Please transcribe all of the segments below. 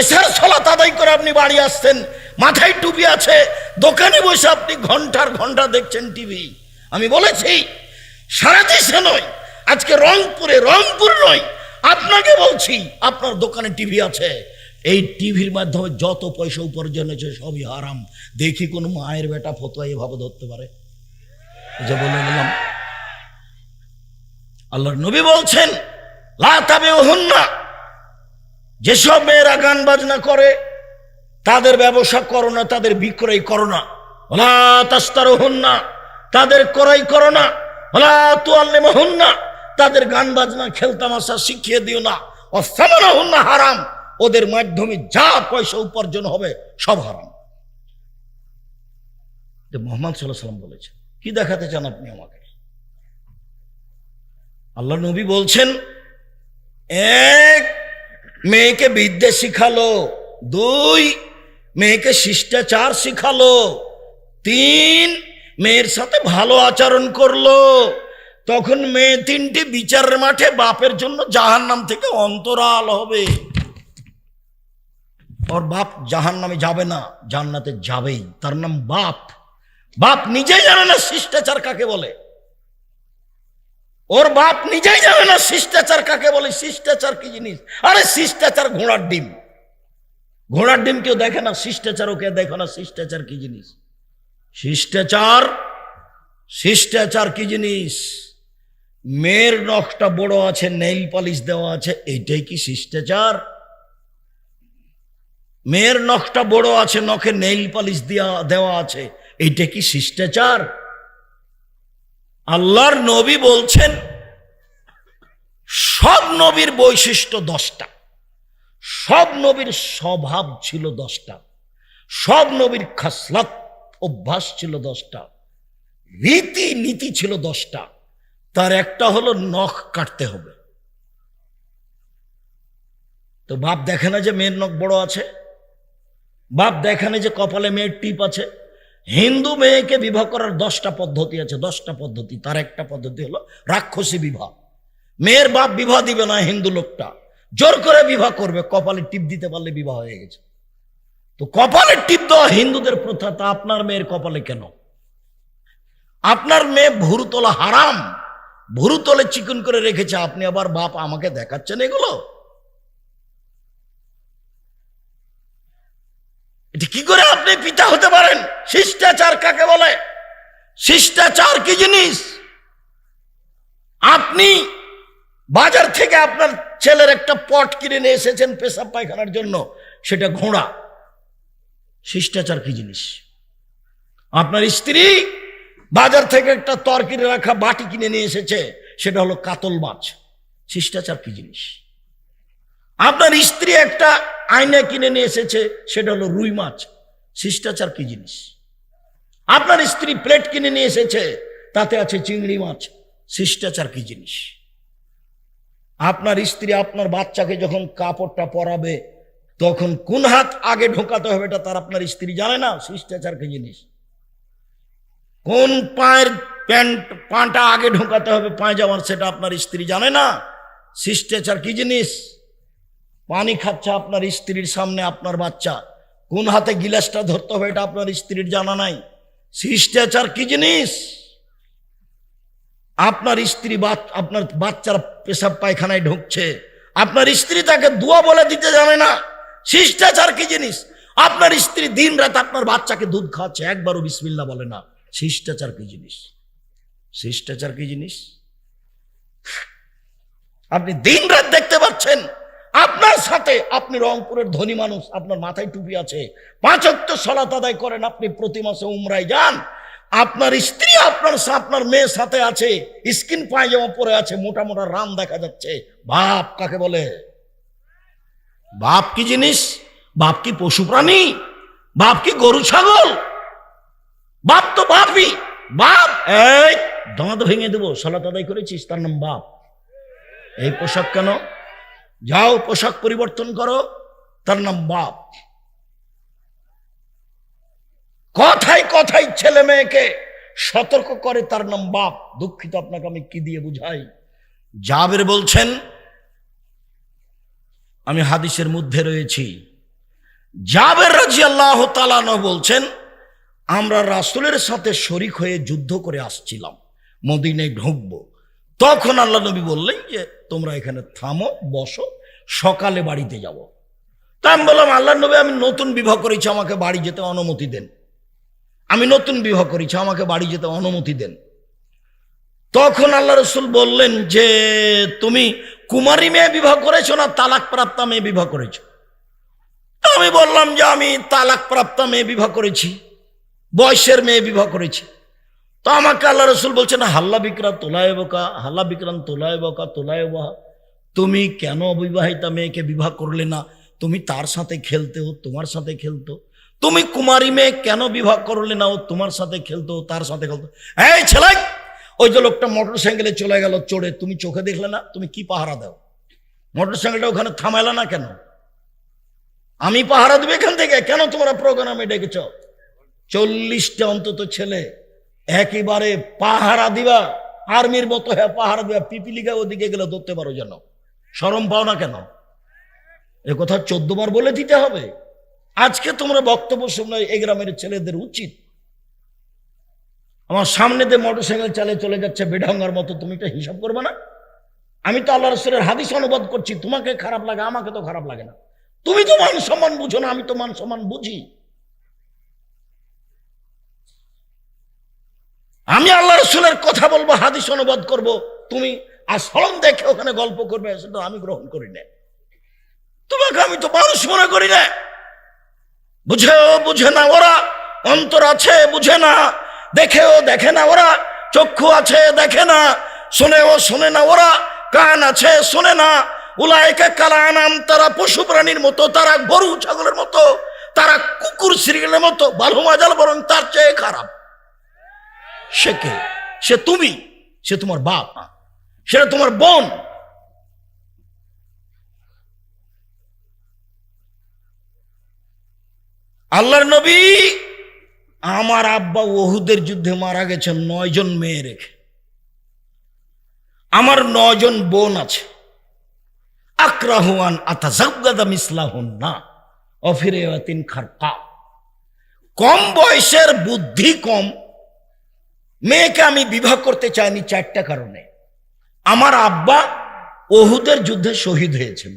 এসার সালাত আদায় করে আপনি বাড়ি আসছেন, মাথায় টুপি আছে, দোকানে বসে আপনি ঘন্টার ঘন্টা দেখছেন টিভি। আমি বলেছি সারা দেশে নয়, আজকে রংপুর নয়, আপনাকে বলছি আপনার দোকানে টিভি আছে, এই টিভির মাধ্যমে যত পয়সা উপার্জন হয়েছে সবই হারাম। দেখি কোন মায়ের বেটা ফতোয়া এভাবে ধরতে পারে? যে বলে গেলাম, আল্লাহর নবী বলছেন লা তাবিউহুন্না, যেসব মেয়েরা গান বাজনা করে তাদের ব্যবসা করো না, তাদের বিক্রয় করো না। ওয়ালা তাশতারুহুন্না, তাদের ক্রয় করো না। ওয়ালা তুআল্লিমুহুন্না, তাদের গান বাজনা খেলতামাশা শিখিয়ে দিও না। ওয়াসামানুহুন্না হারাম, ওদের মাধ্যমে যা পয়সা উপার্জন হবে সব হারাম। মুহাম্মদ সাল্লাল্লাহু আলাইহি ওয়াসাল্লাম বলেছেন। কি দেখাতে চান আপনি আমাকে? আল্লাহ নবী বলছেন, এক, মেয়েকে বিদ্যা শিখালো, দুই, মেয়েকে শিষ্টাচার শিখালো, তিন, মেয়ের সাথে ভালো আচরণ করলো, তখন মেয়ে তিনটি বিচারের মাঠে বাপের জন্য জাহান্নাম থেকে অন্তরাল হবে। ওর বাপ জাহান্নামে যাবে না, জান্নাতে যাবেই। তার নাম বাপ। বাপ নিজেই জানে না শিষ্টাচার কাকে বলে। ওর বাপ নিজেই জানে না শিষ্টাচার কাকে বলে। শিষ্টাচার কি জিনিস? আরে শিষ্টাচার ঘোড়ার ডিম। ঘোড়ার ডিম কেউ দেখে না, শিষ্টাচার ওকে দেখো না। শিষ্টাচার কি জিনিস? শিষ্টাচার কি জিনিস? মেয়ের নখটা বড় আছে, নেইল পালিশ দেওয়া আছে, এইটাই কি শিষ্টাচার? মেয়ের নখটা বড় আছে, নখে নেইল পালিশ দেওয়া আছে, এইটা কি শিষ্টাচার? আল্লাহর নবী বলছেন সব নবীর বৈশিষ্ট্য 10টা, সব নবীর স্বভাব ছিল 10টা, সব নবীর খাসলাত অভ্যাস ছিল 10টা, রীতি নীতি ছিল 10টা। তার একটা হলো নখ কাটতে হবে। তো বাপ দেখে না যে মেয়ের নখ বড় আছে? বাপ দেখে না যে কপালে মেয়ের টিপ আছে? হিন্দু মেয়েকে বিবাহ করার 10টা পদ্ধতি আছে, 10টা পদ্ধতি। তার একটা পদ্ধতি হলো রাক্ষসী বিবাহ। মেয়ের বাপ বিবাহ দিবে না, হিন্দু লোকটা জোর করে বিবাহ করবে, কপালে টিপ দিতে পারলে বিবাহ হয়ে গেছে। তো কপালে টিপ দেওয়া হিন্দুদের প্রথা, তা আপনার মেয়ের কপালে কেন? আপনার মেয়ে ভুরু তোলা হারাম, ভুরু তোলে চিকন করে রেখেছে, আপনি আবার বাপ আমাকে দেখাচ্ছেন এগুলো? এটা কি করে আপনি পিতা হতে পারেন? শিষ্টাচার কাকে বলে? শিষ্টাচার কি জিনিস? আপনি বাজার থেকে আপনার ছেলের একটা পট কিনে নিয়ে এসেছেন পেশাব পায়খানার জন্য, সেটা ঘোড়া। শিষ্টাচার কি জিনিস? আপনার স্ত্রী বাজার থেকে একটা তরকারি রাখা বাটি কিনে নিয়ে এসেছে, সেটা হলো কাতল মাছ। শিষ্টাচার কি জিনিস? আপনার স্ত্রী একটা আয়না কিনে নিয়ে এসেছে, সেটা হলো রুই মাছ। শিষ্টাচার কি জিনিস? আপনার স্ত্রী প্লেট কিনে নিয়ে এসেছে, তাতে আছে চিংড়ি মাছ। শিষ্টাচার কি জিনিস? আপনার স্ত্রী আপনার বাচ্চাকে যখন কাপড়টা পরাবে, তখন কোন হাত আগে ঢোকাতে হবে এটা তার আপনার স্ত্রী জানে না। শিষ্টাচার কি জিনিস? কোন পায়ের পাটা আগে ঢোকাতে হবে পায়জামার, সেটা আপনার স্ত্রী জানে না। শিষ্টাচার কি জিনিস? পানি খাচ্ছে আপনার স্ত্রীর সামনে আপনার বাচ্চা, কোন হাতে গিলাসটা ধরতে হবে এটা আপনার স্ত্রীর জানা নাই। শিষ্টাচার কি জিনিস? আপনার স্ত্রী আপনার বাচ্চার পেশাব পায়খানায় ঢুকছে, আপনার স্ত্রী তাকে দোয়া বলে দিতে জানে না। শিষ্টাচার কি জিনিস? আপনার স্ত্রী দিন রাত আপনার বাচ্চাকে দুধ খাওয়াচ্ছে, একবারও বিসমিল্লাহ বলে না। শিষ্টাচার কি জিনিস? শিষ্টাচার কি জিনিস? আপনি দিন রাত দেখতে পাচ্ছেন আপনার সাথে, আপনি রংপুরের ধনী মানুষ, আপনার মাথায় টুপি আছে, 5 ওয়াক্ত সালাত আদায় করেন, আপনি প্রতি মাসে উমরায় যান, আপনার স্ত্রী আপনার মেয়ের সাথে আছে, স্কিন পায়জামা পরে আছে, মোটা মোটা রাম দেখা যাচ্ছে। বাপ কাকে বলে? বাপ কি জিনিস? বাপ কি পশু প্রাণী? বাপ কি গরু ছাগল? বাপ তো বাপই। বাপ এই দাঁত ভেঙে দেবো, সালাত আদায় করেছিস, তার নাম বাপ। এই পোশাক কেন? যাও পোশাক পরিবর্তন করো, তার নাম বাপ। কথায় কথায় ছেলে মেয়েকে সতর্ক করে, তার নাম বাপ। দুঃখিত, আপনাকে আমি কি দিয়ে বুঝাই? জাবের বলছেন, আমি হাদিসের মধ্যে রয়েছি, জাবের রাদিয়াল্লাহু তাআলা আনহু বলছেন, আমরা রাসূলের সাথে শরীক হয়ে যুদ্ধ করে আসছিলাম, মদিনায় ঢুকবো। তখন আল্লাহ নবী বললেন যে তোমরা এখানে থামো, বসো, সকালে বাড়িতে যাব। তা আমি বললাম, আল্লাহ নবী, আমি নতুন বিবাহ করেছি, আমাকে বাড়ি যেতে অনুমতি দেন। আমি নতুন বিবাহ করেছি, আমাকে বাড়ি যেতে অনুমতি দেন। তখন আল্লাহ রসুল বললেন যে তুমি কুমারী মেয়ে বিবাহ করেছো না তালাক প্রাপ্তা মেয়ে বিবাহ করেছো? আমি বললাম যে আমি তালাক প্রাপ্তা মেয়ে বিবাহ করেছি, বয়সের মেয়ে বিবাহ করেছি। তো আমাকে আল্লাহ রসুল বলছেন, হাল্লা বিক্রান তোলায় বোকা, হাল্লা বিক্রান তোলায় বোকা তোলায় বাহা, তুমি কেন অবিবাহিতা মেয়েকে বিবাহ করলে না? তুমি তার সাথে খেলতে, ও তোমার সাথে খেলতো। তুমি কুমারী মেয়ে কেন বিবাহ করলে না? ও তোমার সাথে খেলতো, তার সাথে খেলতো। এই ছেলে, ওই যে লোকটা মোটর সাইকেলে চলে গেল চড়ে, তুমি চোখে দেখলে না? তুমি কি পাহারা দাও? মোটর সাইকেলটা ওখানে থামাইলা না কেন? আমি পাহারা দেবো এখান থেকে? কেন তোমরা প্রোগ্রামে ডেকেছ? 40টা অন্তত ছেলে একেবারে পাহারা দিবা, আর্মির মতো হ্যাঁ পাহারা দিবা, পিপিলিকা ওদিকে গেলে ধরতে পারো, যেন শরম পাও না কেন? এ কথা 14 বার বলে দিতে হবে? আজকে তোমরা বক্তব্য শুনলে এই গ্রামের ছেলেদের উচিত, আমার সামনে দিয়ে মোটর সাইকেল চালিয়ে চলে যাচ্ছে বেঢঙ্গার মতো, তুমি এটা হিসাব করবে না? আমি তো আল্লাহ রাসূলের হাদিস অনুবাদ করছি, তোমাকে খারাপ লাগে, আমাকে তো খারাপ লাগে না। তুমি তো মান সম্মান বুঝো না, আমি তো মান সম্মান বুঝি। আমি আল্লাহ রাসূলের কথা বলবো, হাদিস অনুবাদ করব, তুমি আচরণ দেখে ওখানে গল্প করবে, সেটা আমি গ্রহণ করি না। তোমাকে আমি তো মানুষ মনে করি না। বুঝেও বুঝে না ওরা, অন্তর আছে বুঝে না, দেখেও দেখে না ওরা, চক্ষু আছে দেখে না, শোনেও শোনে না ওরা, কান আছে শোনে না। উলাইকা কাল আনাম, তারা পশু প্রাণীর মতো, তারা গরু ছাগলের মতো, তারা কুকুর শ্রীগলের মতো, ভালো মাজাল বরং তার চেয়ে খারাপ। সে কে? সে তুমি, সে তোমার বাপ, সেটা তোমার বোন। আল্লাহর নবী, আমার আব্বা ওহুদের যুদ্ধে মারা গেছেন 9 জন মেয়ে রেখে। আমার 9 জন বোন আছে। আকরাহুয়ান আতাজাওয়াদা মিসলাহুন্না অফিরাতিন খারকা। কম বয়সের, বুদ্ধি কম মেয়েকে আমি বিবাহ করতে চাইনি 4টা কারণে। আমার আব্বা ওহুদের যুদ্ধে শহীদ হয়েছেন,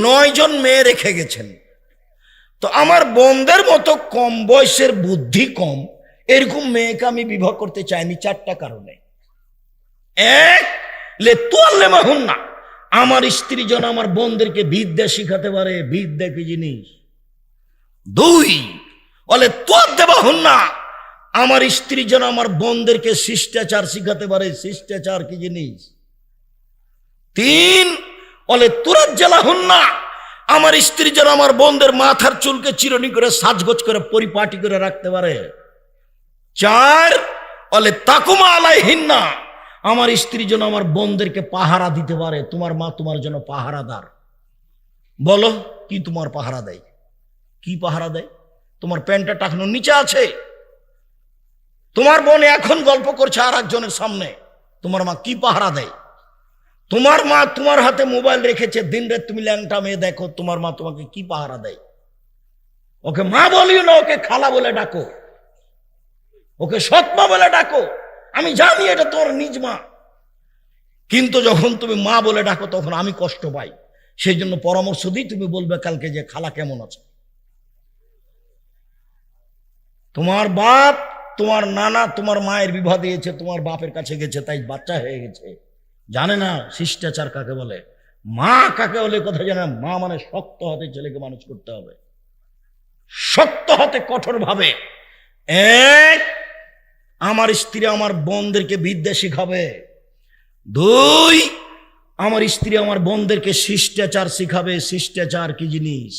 9 জন মেয়ে রেখে গেছেন। তো আমার বোনদের মতো কম বয়সের, বুদ্ধি কম, এরকম মেয়েকে আমি বিবাহ করতে চাইনি 4টা কারণে। 1, লে তুআল্লিমাহুন্না, আমার স্ত্রী যেন আমার বোনদেরকে বিদ্যা শিখাতে পারে, বিদ্যা কি জিনিস। 2, বলে তুআদ্দিবাহুন্না, আমার স্ত্রী যেন আমার বোনদেরকে শিষ্টাচার শিখাতে পারে, শিষ্টাচার কি জিনিস। 3, বলে তুরাজ্জালাহুন্না, আমার স্ত্রী যেন আমার বোনদের মাথার চুলকে চিরুনি করে সাজগোজ করে পরিপাটি করে রাখতে পারে। 4, বলে তাকুমা আলাইহিন্না, আমার স্ত্রী যেন আমার বোনদেরকে পাহারা দিতে পারে। তোমার মা তোমার জন্য পাহারাদার। বলো কি তোমার পাহারা দেয়? কি পাহারা দেয়? তোমার প্যান্টটা টাকানোর নিচে আছে। তোমার বোন এখন গল্প করছে আর একজনের সামনে, তোমার মা কি পাহারা দেয়? তোমার মা তোমার হাতে মোবাইল রেখেছে, দিন রাত তুমি ল্যাংটা মেয়ে দেখো, তোমার মা তোমাকে কি পাহারা দেয়? ওকে মা বলিও না, ওকে খালা বলে ডাকো, ওকে সৎমা বলে ডাকো। আমি জানি এটা তোর নিজ মা, কিন্তু যখন তুমি মা বলে ডাকো তখন আমি কষ্ট পাই। সেই জন্য পরামর্শ দিই, তুমি বলবে কালকে যে খালা কেমন আছে। তোমার বাপ, তোমার নানা তোমার মায়ের বিবাহ দিয়েছে, তোমার বাপের কাছে গেছে, তাই বাচ্চা হয়ে গেছে, জানে না শিষ্টাচার কাকে বলে, মা কাকে বলে কথা জানে না। মা মানে শক্ত হাতে ছেলেকে মানুষ করতে হবে, শক্ত হাতে, কঠোর ভাবে। 1, আমার স্ত্রী আমার বোনদেরকে বিদ্যা শিখাবে। 2, আমার স্ত্রী আমার বোনদেরকে শিষ্টাচার শিখাবে। শিষ্টাচার কি জিনিস?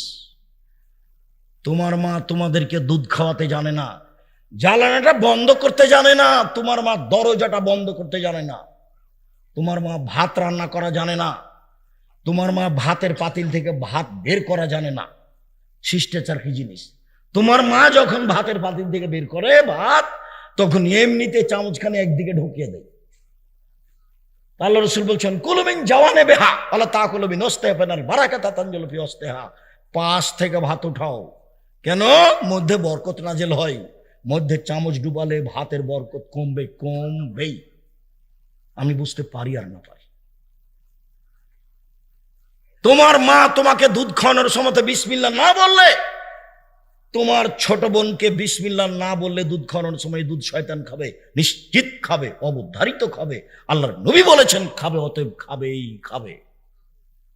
তোমার মা তোমাদেরকে দুধ খাওয়াতে জানে না, জ্বালানাটা বন্ধ করতে জানে না, তোমার মা দরজাটা বন্ধ করতে জানে না, তোমার মা ভাত রান্না করা জানে না, তোমার মা ভাতের পাতিল থেকে ভাত বের করা জানে না। শিষ্টাচার কি জিনিস? তোমার মা যখন ভাতের পাতিল থেকে বের করে ভাত, তখন এমনিতে চামচখানে একদিকে ঢুকিয়ে দেয়। আল্লাহ রাসূল বলছেন কুলু মিন জাওয়ানে বেহা ওয়ালা তাকুলু মিন ওস্তাহা বারাকাতা তানজুলু ফি ওস্তাহা, পাশ থেকে ভাত উঠাও। কেন? মধ্যে বরকত নাজেল হয়, মধ্যে চামচ ডুবালে ভাতের বরকত কমবেই। আমি বুঝতে পারি আর না পারি। তোমার মা তোমাকে দুধ খাওয়ানোর সময় বিসমিল্লাহ না বললে, তোমার ছোট বোনকে বিসমিল্লাহ না বললে দুধ খাওয়ানোর সময় দুধ শয়তান খাবে, নিশ্চিত খাবে, অবধারিত খাবে। আল্লাহর নবী বলেছেন খাবে, অতএব খাবে।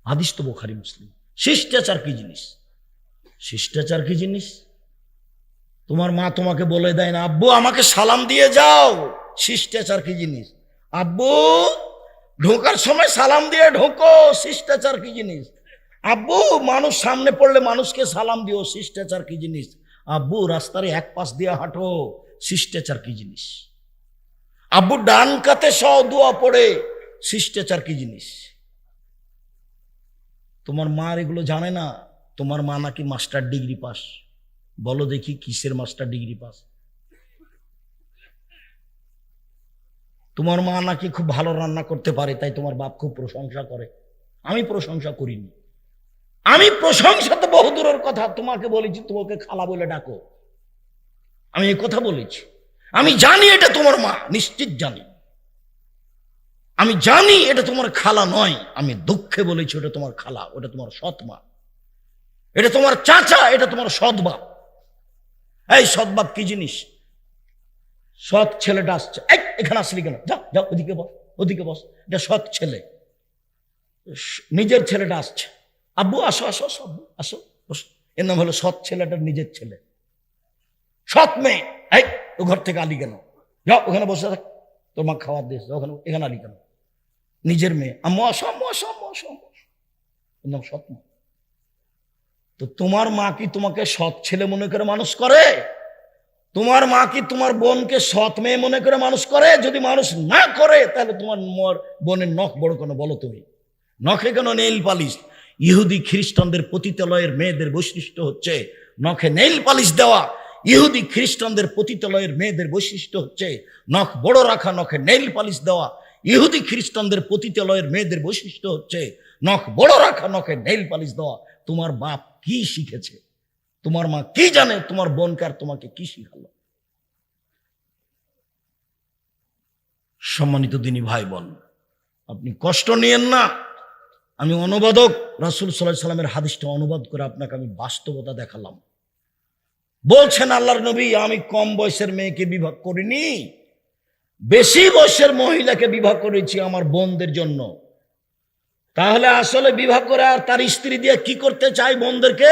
হাদিস তো বুখারী মুসলিম। শিষ্টাচার কি জিনিস? শিষ্টাচার কি জিনিস? তোমার মা তোমাকে বলে দেয় না, আব্বু আমাকে সালাম দিয়ে যাও। শিষ্টাচার কি জিনিস? আব্বু ঢোকার সময় সালাম দিয়ে ঢোকো। শিষ্টাচার কি জিনিস? আব্বু মানুষ সামনে পড়লে মানুষকে সালাম দিও। শিষ্টাচার কি জিনিস? আব্বু রাস্তার এক পাশ দিয়ে হাঁটো। শিষ্টাচার কি জিনিস? আব্বু ডান কাতে সহ দোয়া পড়ে। শিষ্টাচার কি জিনিস? তোমার মা এগুলো জানে না। তোমার মা নাকি মাস্টার ডিগ্রি পাস। বলো দেখি কিসের মাস্টার ডিগ্রি পাস? তোমার মা নাকি খুব ভালো রান্না করতে পারে, তাই তোমার বাপ খুব প্রশংসা করে। আমি প্রশংসা করিনি। আমি প্রশংসা তো বহুদূরের কথা, তোমাকে বলেছি তোমাকে খালা বলে ডাকো। আমি এই কথা বলেছি। আমি জানি এটা তোমার মা, নিশ্চিত জানি। আমি জানি এটা তোমার খালা নয়। আমি দুঃখে বলেছি ওটা তোমার খালা, ওটা তোমার সৎ মা। এটা তোমার চাচা, এটা তোমার সৎ বাপ। এই সৎ বাপ কি জিনিস? সৎ ছেলেটা আসছে, এখানে আসলি কেন? যাও ওদিকে বস। এটা সৎ ছেলে। নিজের ছেলেটা আসছে, আব্বু আসো বস। এর নাম হলো সৎ ছেলেটার নিজের ছেলে। সৎ মেয়ে, ও ঘর থেকে আলি কেন? যাও ওখানে বসে থাক, তোর মা খাবার দিয়েছে, ওখানে এখানে আলি কেন? নিজের মেয়ে, আম্মু আসো। এর নাম সৎ মা। তো তোমার মা কি তোমাকে সৎ ছেলে মনে করে মানুষ করে? তোমার মা কি তোমার বোনকে সৎ মেয়ে মনে করে মানুষ করে? যদি মানুষ না করে তাহলে তোমার বোনের নখ বড় কেন বলো? তুমি নখে কেন নেইল পালিশ? ইহুদি খ্রিস্টানদের পতিতালয়ের মেয়েদের বৈশিষ্ট্য হচ্ছে নখে নেইল পালিশ দেওয়া। ইহুদি খ্রিস্টানদের পতিতালয়ের মেয়েদের বৈশিষ্ট্য হচ্ছে নখ বড় রাখা, নখে নেইল পালিশ দেওয়া। ইহুদি খ্রিস্টানদের পতিতালয়ের মেয়েদের বৈশিষ্ট্য হচ্ছে নখ বড় রাখা, নখে নেইল পালিশ দেওয়া। তোমার বাপ কি শিখেছে? তোমার মা কি জানে? তোমার বোনকে আর তোমাকে কি শিখালো? সম্মানিত দিনী ভাই বোন, আপনি কষ্ট নিয়েন না। আমি অনুবাদক, রাসূল সাল্লাল্লাহু আলাইহি সাল্লামের হাদিসটা অনুবাদ করে আপনাকে আমি বাস্তবতা দেখালাম। বলছেন আল্লাহর নবী, আমি কম বয়সের মেয়েকে বিবাহ করিনি, বেশি বয়সের মহিলাকে বিবাহ করেছি আমার বোনদের জন্য। তাহলে আসলে বিবাহ করে আর তার স্ত্রী দিয়ে কি করতে চাই? বোনদেরকে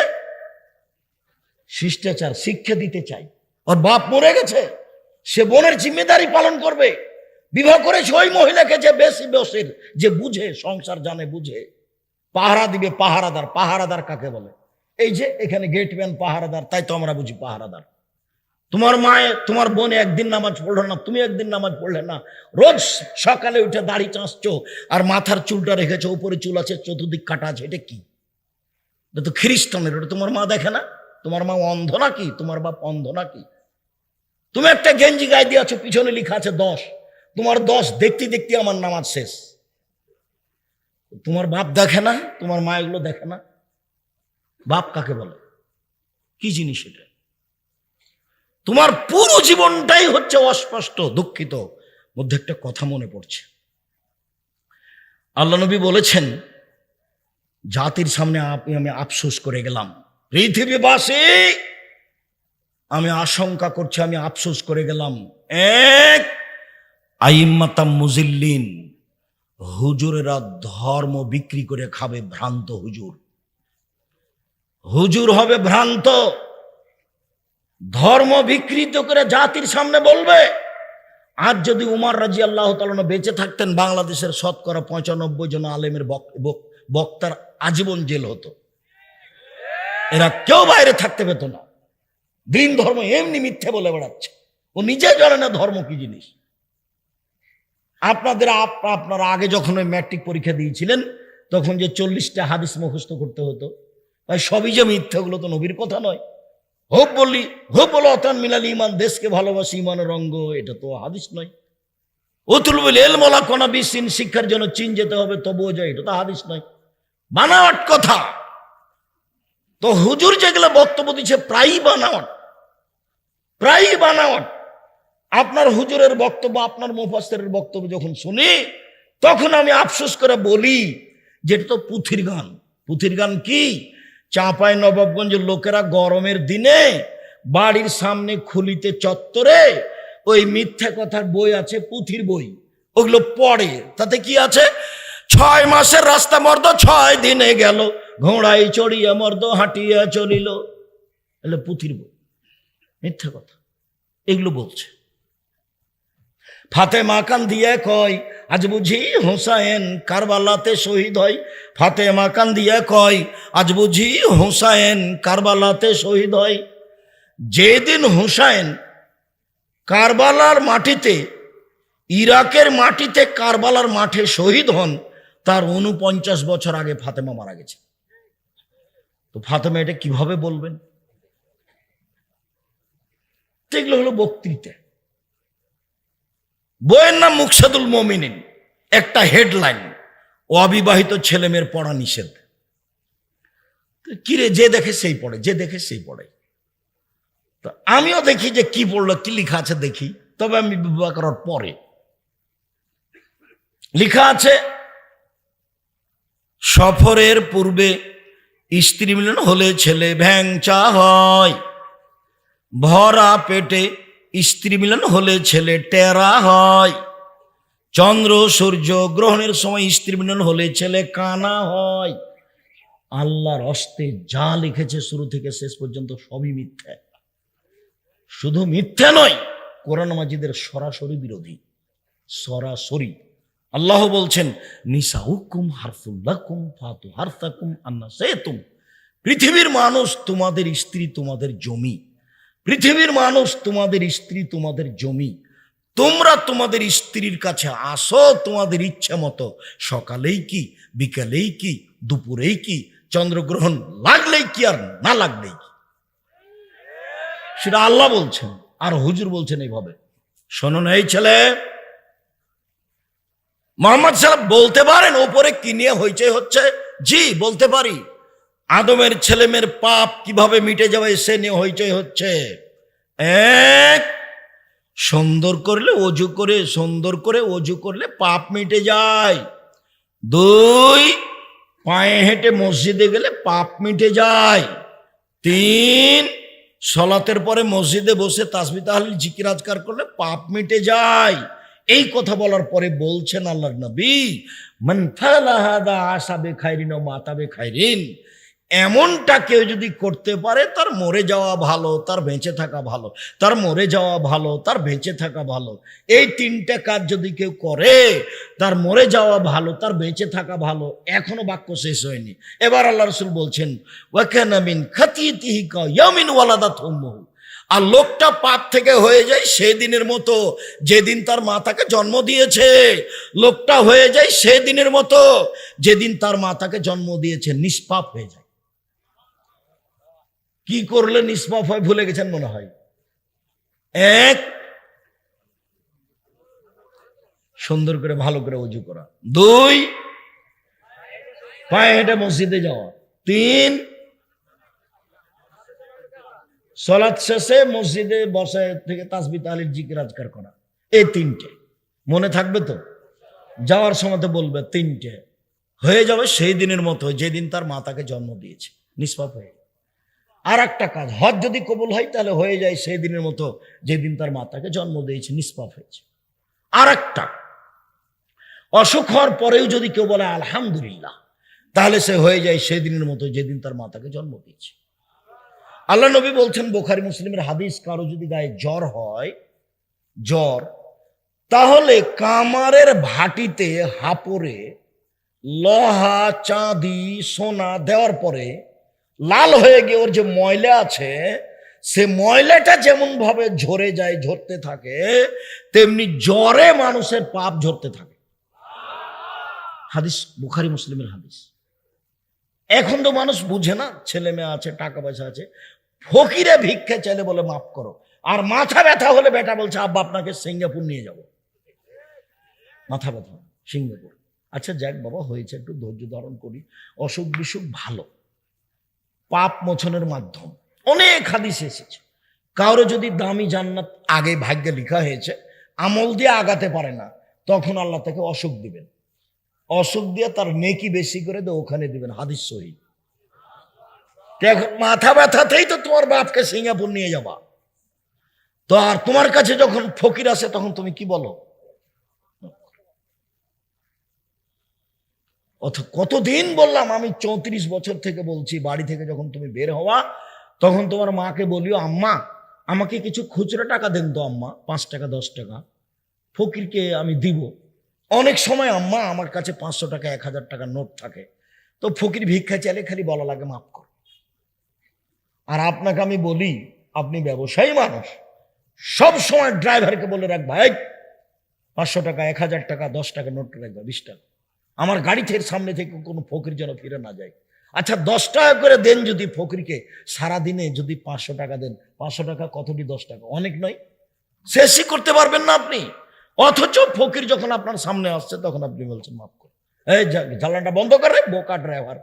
শিষ্টাচার শিক্ষা দিতে চাই। ওর বাপ মরে গেছে, সে বোনের জিম্মেদারি পালন করবে। বিবাহ করেছে ওই মহিলাকে যে বেশি বয়সের, যে বুঝে, সংসার জানে, বুঝে, পাহারা দিবে। পাহারাদার কাকে বলে? এই যে এখানে গেটম্যান পাহারাদার, তাই তো আমরা বুঝি পাহারাদার। তোমার বোন একদিন নামাজ পড়লো না, তুমি একদিন নামাজ পড়লে না, রোজ সকালে উঠে দাড়ি চাঁচছো আর মাথার চুলটা রেখেছো, উপরে চুল আছে, চতুর্দিক কাটা আছে, এটা কি? এটা তো খ্রিস্টানের। ওটা তোমার মা দেখে না? তোমার মা অন্ধ নাকি? তোমার বাপ অন্ধ নাকি? তুমি একটা গেঞ্জি গায়ে দিয়ে আছো, পিছনে লেখা আছে 10। তোমার 10 দেখতে দেখতে আমার নামাজ শেষ। তোমার বাপ দেখে না? তোমার মা এগুলো দেখে না? বাপ কাকে বলে? কি জিনিস এটা? তোমার পুরো জীবনটাই হচ্ছে অস্পষ্ট। দুঃখিত, মধ্যে একটা কথা মনে পড়ছে। আল্লাহ নবী বলেছেন, জাতির সামনে আমি আফসোস করে গেলাম, পৃথিবীবাসী আমি আশঙ্কা করছি, আমি আফসোস করে গেলাম। এক, আইম্মাতাম মুজিল্লিন, হুজুরেরা ধর্ম বিক্রি করে খাবে। ভ্রান্ত হুজুর হবে ভ্রান্ত। ধর্ম বিকৃত করে জাতির সামনে বলবে। আজ যদি উমর রাদিয়াল্লাহু তাআলা বেঁচে থাকতেন, বাংলাদেশের শতকরা 95 জন আলেমের বক্তার আজীবন জেল হতো। এরা কেউ বাইরে থাকতে পেত না। দিন ধর্ম এমনি মিথ্যে বলে বেড়াচ্ছে, ও নিজে জানে না ধর্ম কি জিনিস। আপনারা আগে যখন ওই ম্যাট্রিক পরীক্ষা দিয়েছিলেন, তখন যে 40টা হাদিস মুখস্থ করতে হতো, ভাই সবই যে মিথ্যাগুলো তো নবীর কথা নয়। হোপ বলো অতান মিলাল ইমান, দেশকে ভালোবাসি ইমানের অঙ্গ, এটা তো হাদিস নয়। উতুলবুল ইলমলা কোনা বিসিন, শিক্ষার জন্য চীন যেতে হবে তবুও যায়, এটা তো হাদিস নয়, বানাওয়াট কথা। তো হুজুর যেগুলো বক্তব্য দিচ্ছে প্রায়ই বানাওয়াট। আপনার হুজুরের বক্তব্য, আপনার মুফাসসিরের বক্তব্য যখন শুনি, তখন আমি আফসোস করে বলি যে এটা তো পুঁথির গান। পুঁথির গান কি? চাঁপাই নবাবগঞ্জের লোকেরা গরমের দিনে বাড়ির সামনে খুলিতে চত্বরে ওই মিথ্যা কথার বই আছে, পুঁথির বই, ওগুলো পড়ে। তাতে কি আছে? 6 মাসের রাস্তা মর্দ 6 দিনে গেল, ঘোড়ায় চড়িয়া মর্দ হাঁটিয়া চলিল। এগুলো পুঁথির বই, মিথ্যা কথা এগুলো বলছে। ফাতেমা কান্দিয়া কয় আজ বুঝি হুসাইন কারবালাতে শহীদ হয়। ফাতেমা কান্দিয়া কয় আজ বুঝি হুসাইন কারবালাতে শহীদ হয়। যেদিন হুসাইন কারবালার মাটিতে, ইরাকের মাটিতে কারবালার মাঠে শহীদ হন, তার 49 বছর আগে ফাতেমা মারা গেছে। তো ফাতেমা এটা কিভাবে বলবেন? এগুলো হলো বক্তৃতা। বইয়ের নাম মুকসাদুল মুমিনিন, একটা হেডলাইন, অবিবাহিত ছেলেমেয়ের পড়া নিষেধ। কিরে, যে দেখে সেই পড়ে, যে দেখে সেই পড়ে। তো আমিও দেখি যে কি পড়লো, কি লেখা আছে দেখি, তবে আমি বিবাহ করার পরে। লেখা আছে সফরের পূর্বে স্ত্রী মিলন হলে ছেলে ভ্যাংচা হয়, ভরা পেটে স্ত্রী মিলন হলে ছেলে টেরা হয়, চন্দ্র সূর্য গ্রহণের সময় স্ত্রী মিলন হলে ছেলে কানা হয়। আল্লাহর হস্তে যা লিখেছে শুরু থেকে শেষ পর্যন্ত সবই মিথ্যা। শুধু মিথ্যা নয়, কোরআন মাজিদের সরাসরি বিরোধী, সরাসরি। আল্লাহ বলছেন নিসাউকুম হারফুল লাকুম ফাতু হারসাকুম আন্না শাইতুম। পৃথিবীর মানুষ তোমাদের স্ত্রী, তোমাদের জমি। পৃথিবীর মানুষ তোমাদের স্ত্রী, তোমাদের জমি। তোমরা তোমাদের স্ত্রীর কাছে আসো তোমাদের ইচ্ছা মতো, সকালেই কি, বিকালেই কি, দুপুরেই কি, চন্দ্রগ্রহণ লাগলেই কি আর না লাগলেই কি। সেটা আল্লাহ বলছেন, আর হুজুর বলছেন এইভাবে। শোনো না এই ছেলে, মোহাম্মদ সাহেব বলতে পারেন ওপরে কি নিয়ে হইচই হচ্ছে? জি বলতে পারি। আদমের ছেলেমেয়ের পাপ কিভাবে মিটে যাবে সে নিয়ে হইচই হচ্ছে। এক, সুন্দর করলে অজু করে, সুন্দর করে অজু করলে পাপ মিটে যায়। 2, পায়ে হেঁটে মসজিদে গেলে পাপ মিটে যায়। 3, সলাতের পরে মসজিদে বসে তাসবিহ তাহলিল জিকির আজকার করলে পাপ মিটে যায়। এই কথা বলার পরে বলছেন আল্লাহর নবী, মান ফাআলা হাযা আশা বিখাইরিন ওয়া মাতা বিখাইরিন। এমনটা কেউ যদি করতে পারে তার মরে যাওয়া ভালো, তার বেঁচে থাকা ভালো। তার মরে যাওয়া ভালো, তার বেঁচে থাকা ভালো। এই 3টা কাজ যদি কেউ করে, তার মরে যাওয়া ভালো, তার বেঁচে থাকা ভালো। এখনো বাক্য শেষ হয়নি। এবার আল্লাহ রাসূল বলছেন ওয়া কানা মিন খাতিয়াতিহি কায়ামিন ওয়ালাদাত উম্মুহু। আর লোকটা পাপ থেকে হয়ে যায় সেদিনের মতো যেদিন তার মা তাকে জন্ম দিয়েছে। লোকটা হয়ে যায় সেদিনের মতো যেদিন তার মা তাকে জন্ম দিয়েছে, নিষ্পাপ হয়ে যায়। কি করলে নিষ্পাপ হয় ভুলে গেছেন মনে হয়। 1, সুন্দর করে ভালো করে ওযু করা। 2, পায়ে হেঁটে মসজিদে যাওয়া। 3, সালাত শেষে মসজিদে বসে থেকে তাসবিহ তাহলিল জিকির আজকার করা। এই 3টে মনে থাকবে তো? যাওয়ার সময় তো বলবে 3টে হয়ে যাবে সেই দিনের মতো যেদিন তার মা তাকে জন্ম দিয়েছে, নিষ্পাপ হয়ে। আর একটা কাজ, হজ যদি কবুল হয় তাহলে হয়ে যায় সেই দিনের মতো যেদিন তার মা তাকে জন্ম দিয়েছে, নিষ্পাপ হয়েছে। আর একটা, অসুখ হওয়ার পরেও যদি কেউ বলে আলহামদুলিল্লাহ, তাহলে সে হয়ে যায় সেই দিনের মতো যেদিন তার মা তাকে জন্ম দিয়েছে। আল্লাহ নবী বলছেন, বুখারী মুসলিমের হাদিস, কারো যদি গায়ে জ্বর হয়, জ্বর, তাহলে কামারের ভাটিতে হাপড়ে লোহা চাঁদি সোনা দেওয়ার পরে লাল হয়ে গিয়ে ওর যে ময়লা আছে, সে ময়লাটা যেমন ভাবে ঝরে যায়, ঝরতে থাকে, তেমনি জ্বরে মানুষের পাপ ঝরতে থাকে। হাদিস বুখারী মুসলিমের হাদিস। এখন তো মানুষ বুঝে না, ছেলে মেয়ে আছে, টাকা পয়সা আছে, ফকিরে ভিক্ষা চাইলে বলে মাফ করো, আর মাথা ব্যথা হলে বেটা বলছে আব্বা আপনাকে সিঙ্গাপুর নিয়ে যাব। মাথা ব্যথা সিঙ্গাপুর, আচ্ছা যাক বাবা হয়েছে, একটু ধৈর্য ধারণ করি, অসুখ বিসুখ ভালো। পাপ মোচনের মাধ্যম। অনেক হাদিস এসেছে, কারো যদি দামি জান্নাত আগে ভাগ্যে লেখা হয়েছে, আমল দিয়ে আগাতে পারে না, তখন আল্লাহ তাকে অসুখ দিবেন, অসুখ দিয়ে তার নেকি বেশি করে দিয়ে ওখানে দিবেন। হাদিস সহিহ। এখন মাথা ব্যথাতেই তো তোমার বাপকে সিঙ্গাপুর নিয়ে যাবা, তো আর তোমার কাছে যখন ফকির আসে তখন তুমি কি বলো? কতদিন বললাম আমি, 34 বছর থেকে বলছি, বাড়ি থেকে যখন তুমি বের হওয়া তখন তোমার মাকে বলিও, আম্মা আমাকে কিছু খুচরো টাকা দেন তো আম্মা, 5 টাকা 10 টাকা ফকিরকে আমি দিব। অনেক সময় আম্মা আমার কাছে 500 টাকা 1000 টাকা নোট থাকে, তো ফকির ভিক্ষা চাইলে খালি বলা লাগে মাফ কর। আর আপনাকে আমি বলি, আপনি ব্যবসায়ী মানুষ, সব সময় ড্রাইভারকে বলে রাখ, ভাই 500 টাকা 1000 টাকা 10 টাকা নোট রাখবে, 20 টাকা আমার গাড়ি থেকে সামনে থেকে কোনো ফকির যেন ফিরে না যায়। আচ্ছা 10 টাকা করে দেন যদি ফকিরকে, সারাদিনে যদি 500 টাকা দেন, 500 টাকা কতটি? 10 টাকা, অনেক নয়? শেষই করতে পারবেন না আপনি। অথচ ফকির যখন আপনার সামনে আসছে তখন আপনি বলছেন মাফ করুন, এই জ্বালানটা বন্ধ করে, বোকা ড্রাইভার,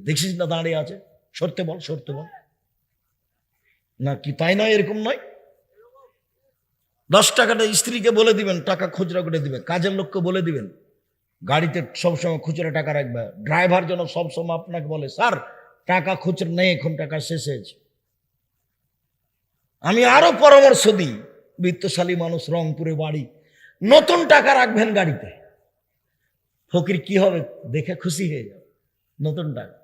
দেখছিস না দাঁড়িয়ে আছে, সরতে বল, সরতে বল। না কি তাই নয়? এরকম নয়? 10 টাকাটা স্ত্রীকে বলে দিবেন, টাকা খুচরা করে দিবেন, কাজের লোককে বলে দিবেন গাড়িতে সবসময় খুচরা টাকা রাখবে। ড্রাইভার যেন সবসময় আপনাকে বলে, স্যার টাকা খুচরা নেই, এখন টাকা শেষ হয়েছে। আমি আরো পরামর্শ দিই, বিত্তশালী মানুষ, রংপুরে বাড়ি, নতুন টাকা রাখবেন গাড়িতে, ফকির কি হবে দেখে খুশি হয়ে যাবে। নতুন টাকা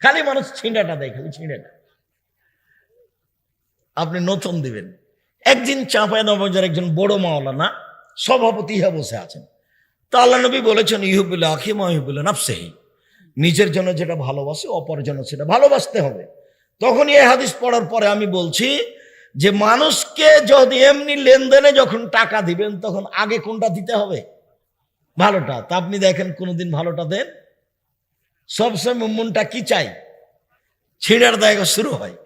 খালি মানুষ ছিঁড়াটা দেয়, খালি ছিঁড়াটা আপনি নতুন দিবেন। একদিন চাঁপাইনবাবগঞ্জের একজন বড় মাওলানা সভাপতি হয়ে বসে আছেন, তা আল্লাহ নবী বলেছেন, ইহুবিল্লাহ আখি মা ইহুবিল্লাহ নাফসিহি, নিজের জন্য যেটা ভালোবাসে অপর জন্য সেটা ভালোবাসতে হবে। তখন এই হাদিস পড়ার পরে আমি বলছি যে মানুষকে যদি এমনি লেনদেনে যখন টাকা দিবেন তখন আগে কোনটা দিতে হবে? ভালোটা। তা আপনি দেখেন কোনোদিন ভালোটা দেন? সবসময় মনটা কি চাই? ছিঁড়ার দেখা শুরু হয়,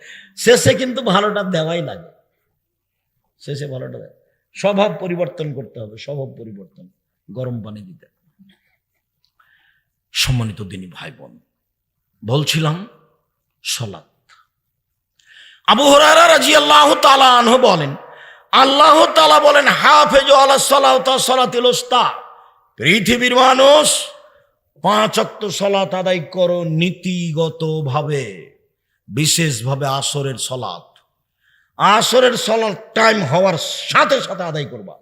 শেষে কিন্তু ভালোটা দেওয়াই লাগে, শেষে ভালোটা দেয়। স্বভাব পরিবর্তন করতে হবে, স্বভাব পরিবর্তন, গরম পানি দিতে। সম্মানিত দিনী ভাই বোন, বলছিলাম সালাত। আবু হুরায়রা রাদিয়াল্লাহু তাআলা আনহু বলেন, আল্লাহ তাআলা বলেন, হাফিজু আলাস সালাতি ওয়াস সালাতিল উস্তা, পৃথিবীর মানুষ 5 ওয়াক্ত সালাত আদায় করো নীতিগতভাবে, বিশেষভাবে আসরের সালাত। আসরের সালাত টাইম হওয়ার সাথে সাথে আদায় করবা।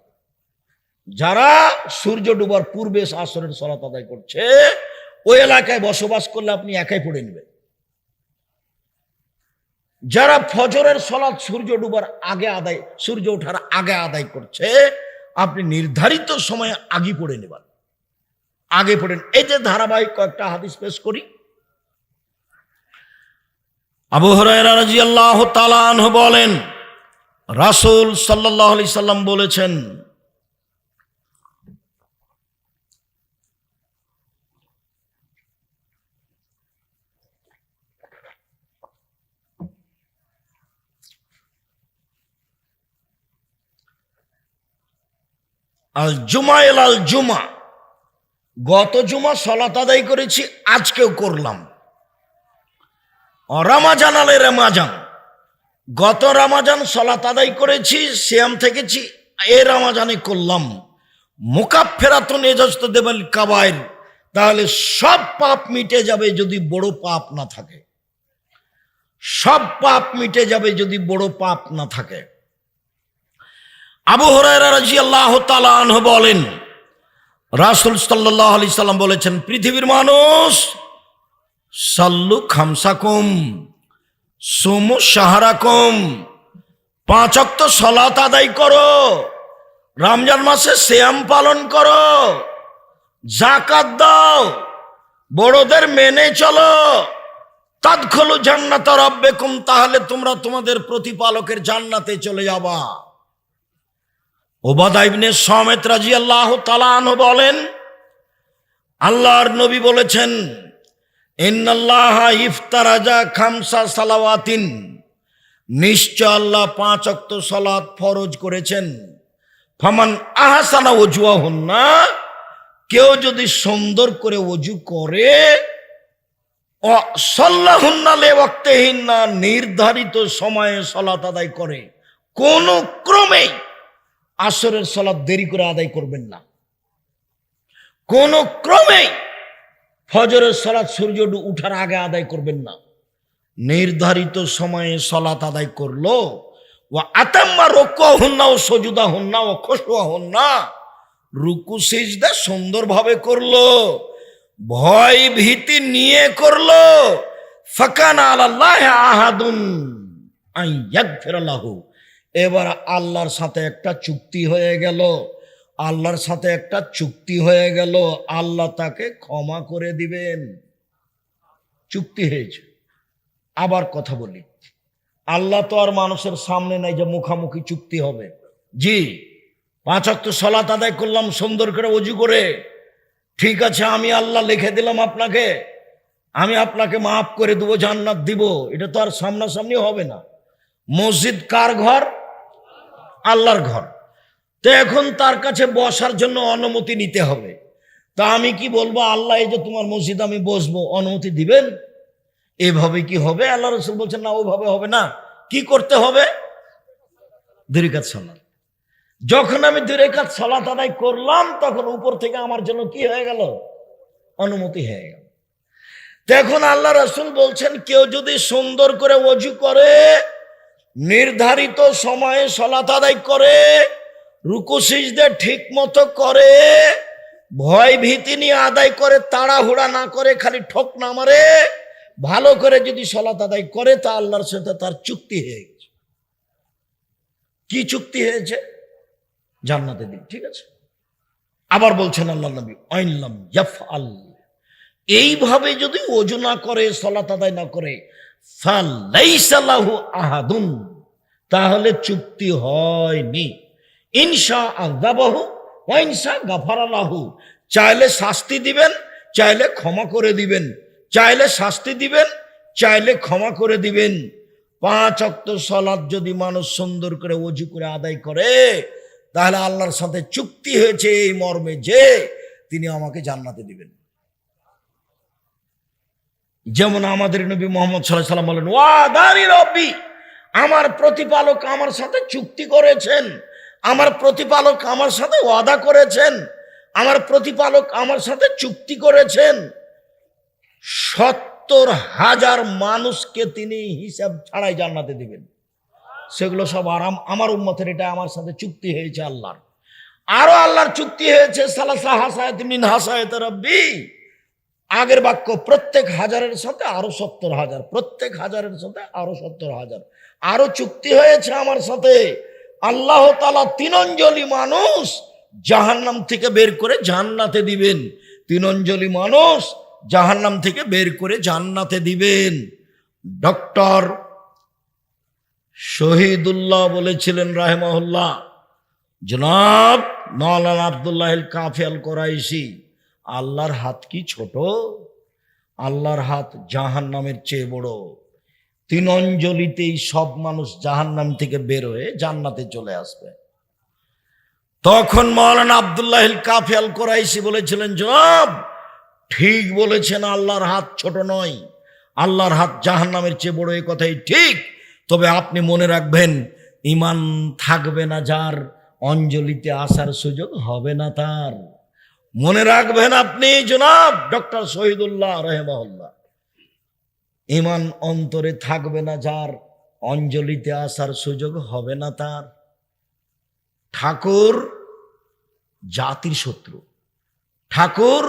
যারা সূর্য ডুবার পূর্বে আসরের সালাত আদায় করছে, ওই এলাকায় বসবাস করলে আপনি একাই পড়ে নেবেন। যারা ফজরের সালাত সূর্য ডুবার আগে আদায়, সূর্য ওঠার আগে আদায় করছে, আপনি নির্ধারিত সময়ে আগে পড়ে নেবেন, আগে পড়েন। এই যে ধারাবাহিক কয়েকটা হাদিস পেশ করি। আবু হুরায়রা রাদিয়াল্লাহু তাআলা আনহু বলেন, রাসূল সাল্লাল্লাহু আলাইহি সাল্লাম বলেছেন, আল জুমা আল জুমা, গত জুমা সালাত আদায় করেছি, আজকেও করলাম। রামাজান আলে রামাজান, গত রামাজান সালাত আদায় করেছি, সিয়াম থেকেছি, এ রামাজানে করলাম। মুকাফফিরাতুন ইজাজতাদেবাল কাবায়ের, তাহলে সব পাপ মিটে যাবে যদি বড় পাপ না থাকে, সব পাপ মিটে যাবে যদি বড় পাপ না থাকে। আবু হুরায়রা রাদিয়াল্লাহু তাআলা আনহু বলেন, রাসূল সাল্লাল্লাহু আলাইহি সাল্লাম বলেছেন, পৃথিবীর মানুষ সাল্লু খামসাকুম সুমু শাহরাকুম, 5 ওয়াক্ত সালাত আদায় করো, রমজান মাসে সিয়াম পালন করো, যাকাত দাও, বড়দের মেনে চলো, তাদখুলু জান্নাতা রাব্বিকুম, তাহলে তোমরা তোমাদের প্রতিপালকের জান্নাতে চলে যাবা। উবাদা ইবনে সামিত রাদিয়াল্লাহু তাআলা আনহু বলেন, আল্লাহর নবী বলেছেন, ইন্নাল্লাহা ইফতারাজা খামসা সালাওয়াতিন, নিশ্চয় আল্লাহ 5 ওয়াক্ত সালাত ফরজ করেছেন। ফামান আহসানা ওযুহুন্না, কেউ যদি সুন্দর করে ওযু করে, সাল্লাহুন্না লিওয়াক্তিহিন্না, নির্ধারিত সময়ে সালাত আদায় করে। কোন ক্রমে আসরের সালাত দেরি করে আদায় করবেন না। কোন ক্রমে ফজরের সালাত সূর্য উঠার আগে আদায় করবেন না। নির্ধারিত সময়ে সালাত আদায় করলো। ওয়া আতাম্মা রুকুহুন্না ওয়া সুজুদাহুন্না ওয়া খুশুআহুন্না, রুকু সিজদা সুন্দরভাবে করলো, ভয় ভীতি নিয়ে করলো। ফাকানা আলাল্লাহি আহাদুন আন ইয়াগফিরা লাহু, এবার আল্লাহর সাথে একটা চুক্তি হয়ে গেল। আল্লাহর সাথে একটা চুক্তি হয়ে গেল, আল্লাহ তাকে ক্ষমা করে দিবেন। চুক্তি হয়েছে। আবার কথা বলি, আল্লাহ তো আর মানুষের সামনে নাই যে মুখামুখি চুক্তি হবে। জি, 5 ওয়াক্ত সালাত আদায় করলাম সুন্দর করে ওযু করে, ঠিক আছে আমি আল্লাহ লিখে দিলাম আপনাকে, আমি আপনাকে মাফ করে দেবো, জান্নাত দিব, এটা তো আর সামনাসামনি হবে না। মসজিদ কার ঘর? আল্লাহর ঘর। তো এখন তার কাছে বসার জন্য অনুমতি নিতে হবে। তা আমি কি বলবো, আল্লাহ এই যে তোমার মসজিদ আমি বসবো, অনুমতি দিবেন? এভাবে কি হবে? আল্লাহ রাসূল বলছেন না, ওইভাবে হবে না। কি করতে হবে? 2 রাকাত সালাত। যখন আমি 2 রাকাত সালাত আদায় করলাম, তখন উপর থেকে আমার জন্য কি হয়ে গেল? অনুমতি হয়ে গেল। এখন আল্লাহ রাসূল বলছেন, কেউ যদি সুন্দর করে ওযু করে, নির্ধারিত সময়ে সালাত আদায় করে, রুকু সিজদা ঠিক মতো করে, ভয় ভীতি নিয়ে আদায় করে, তাড়াহুড়া না করে, খালি ঠোক না মারে, ভালো করে যদি সালাত আদায় করে, তা আল্লাহর সাথে তার চুক্তি হয়ে গেছে। কি চুক্তি হয়েছে? জান্নাতে দিন। ঠিক আছে। আবার বলছেন আল্লাহ নবী, আইনলাম ইয়াফআল, এইভাবে যদি ওযু না করে, সালাত আদায় না করে, ফালাইসা লাহু আহাদুন, তাহলে চুক্তি হয়নি। ইনশা আযাবাহু ওয়া ইনশা গাফারা লাহু, চাইলে শাস্তি দিবেন, চাইলে ক্ষমা করে দিবেন, চাইলে শাস্তি দিবেন, চাইলে ক্ষমা করে দিবেন। 5 ওয়াক্ত সালাত যদি মানুষ সুন্দর করে ওযু করে আদায় করে, তাহলে আল্লাহর সাথে চুক্তি হয়েছে এই মর্মে যে তিনি আমাকে জান্নাতে দিবেন। যেমন আমাদের নবী মুহাম্মদ সাল্লাল্লাহু আলাইহি ওয়াসাল্লাম বলেন, ওয়াদানি রব্বি, আমার প্রতিপালক আমার সাথে চুক্তি করেছেন, আমার প্রতিপালক আমার সাথে ওয়াদা করেছেন, আমার প্রতিপালক আমার সাথে চুক্তি করেছেন, 70,000 মানুষকে তিনি হিসাব ছাড়াই জান্নাতে দিবেন। সেগুলো সব আরাম আমার উম্মতের, এটা আমার সাথে চুক্তি হয়েছে আল্লাহর। আরো আল্লাহর চুক্তি হয়েছে, সালাসা হাসায়াত মিন হাসায়াত রাব্বি, আগের বাক্য, প্রত্যেক হাজারের সাথে আরো 70,000, প্রত্যেক হাজারের সাথে আরো 70,000, আরো চুক্তি হয়েছে আমার সাথে। আল্লাহ তাআলা 3 অঞ্জলি মানুষ জাহান্নাম থেকে বের করে জান্নাতে দিবেন। 3 অঞ্জলি মানুষ জাহান্নাম থেকে বের করে জান্নাতে দিবেন। ডক্টর শহীদুল্লাহ বলেছিলেন রাহিমাহুল্লাহ, জনাব মাওলানা আব্দুল্লাহ আল কাফি আল কোরাইশি, আল্লাহর হাত কি ছোট? আল্লাহর হাত জাহান্নামের চেয়ে বড়। 3 অঞ্জলিতেই সব মানুষ জাহান্নাম থেকে বের হয়ে জান্নাতে চলে আসবে। তখন মাওলানা আব্দুল্লাহ আল কাফি আল কোরাইশি বলেছিলেন, জনাব ঠিক বলেছেন, আল্লাহর হাত ছোট নয়, আল্লাহর হাত জাহান্নামের চেয়ে বড়, এই কথাই ঠিক। তবে আপনি মনে রাখবেন, ঈমান থাকবে না যার, অঞ্জলিতে আসার সুযোগ হবে না তার। মনে রাখবেন আপনি জনাব ডক্টর শহীদুল্লাহ রাহিমাহুল্লাহ, ঈমান অন্তরে থাকবে না যার, অঞ্জলিতে আসার সুযোগ হবে না তার। ঠাকুর জাতির শত্রু, ঠাকুর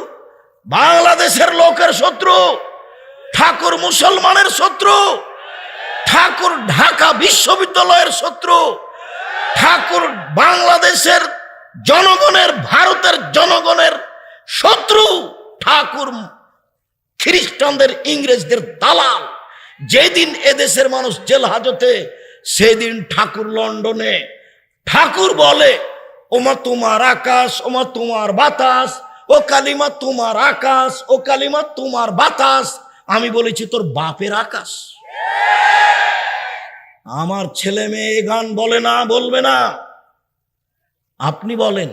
বাংলাদেশের লোকের শত্রু, ঠাকুর মুসলমানের শত্রু, ঠাকুর ঢাকা বিশ্ববিদ্যালয়ের শত্রু, ঠাকুর বাংলাদেশের জনগণের, ভারতের জনগণের শত্রু, ঠাকুর খ্রিস্টানদের, ইংরেজদের দালাল। যেদিন এদেশের মানুষ জেল হাজতে, সেদিন ঠাকুর লন্ডনে। ঠাকুর বলে, ওমা তোমার আকাশ, ওমা তোমার বাতাস, ও কালিমা তোমার আকাশ, ও কালিমা তোমার বাতাস। আমি বলেছি তোর বাপের আকাশ। আমার ছেলে মেয়ে এ গান বলে না, বলবে না, আপনি বলেন।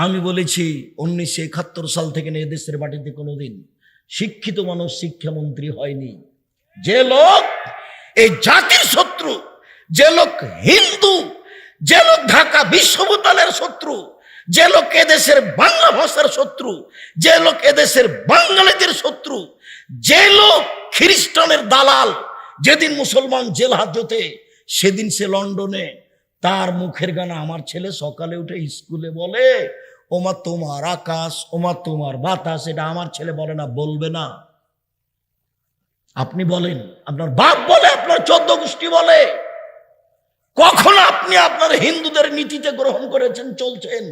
আমি বলেছি 1971 সাল থেকে এদেশের মাটিতে কোনোদিন শিক্ষিত মানুষ শিক্ষামন্ত্রী হয়নি। যে লোক এই জাতির শত্রু, যে লোক হিন্দু, যে লোক ঢাকা বিশ্ববিদ্যালয়ের শত্রু, যে লোক এদেশের বাংলা ভাষার শত্রু, যে লোক এদেশের বাঙালিদের শত্রু, যে লোক খ্রিস্টানের দালাল, যেদিন মুসলমান জেল হাজতে সেদিন সে লন্ডনে, তার মুখের গানা আমার ছেলে সকালে উঠে স্কুলে বলে, ওমা তোমার আকাশ, ওমা তোমার বাতাস। এটা আমার ছেলে বলে না, বলবে না। আপনি বলেন, আপনার বাপ বলে, আপনার 14 গোষ্ঠী বলে। কখন আপনি আপনার হিন্দুদের নীতিতে গ্রহণ করেছেন, চলছেন,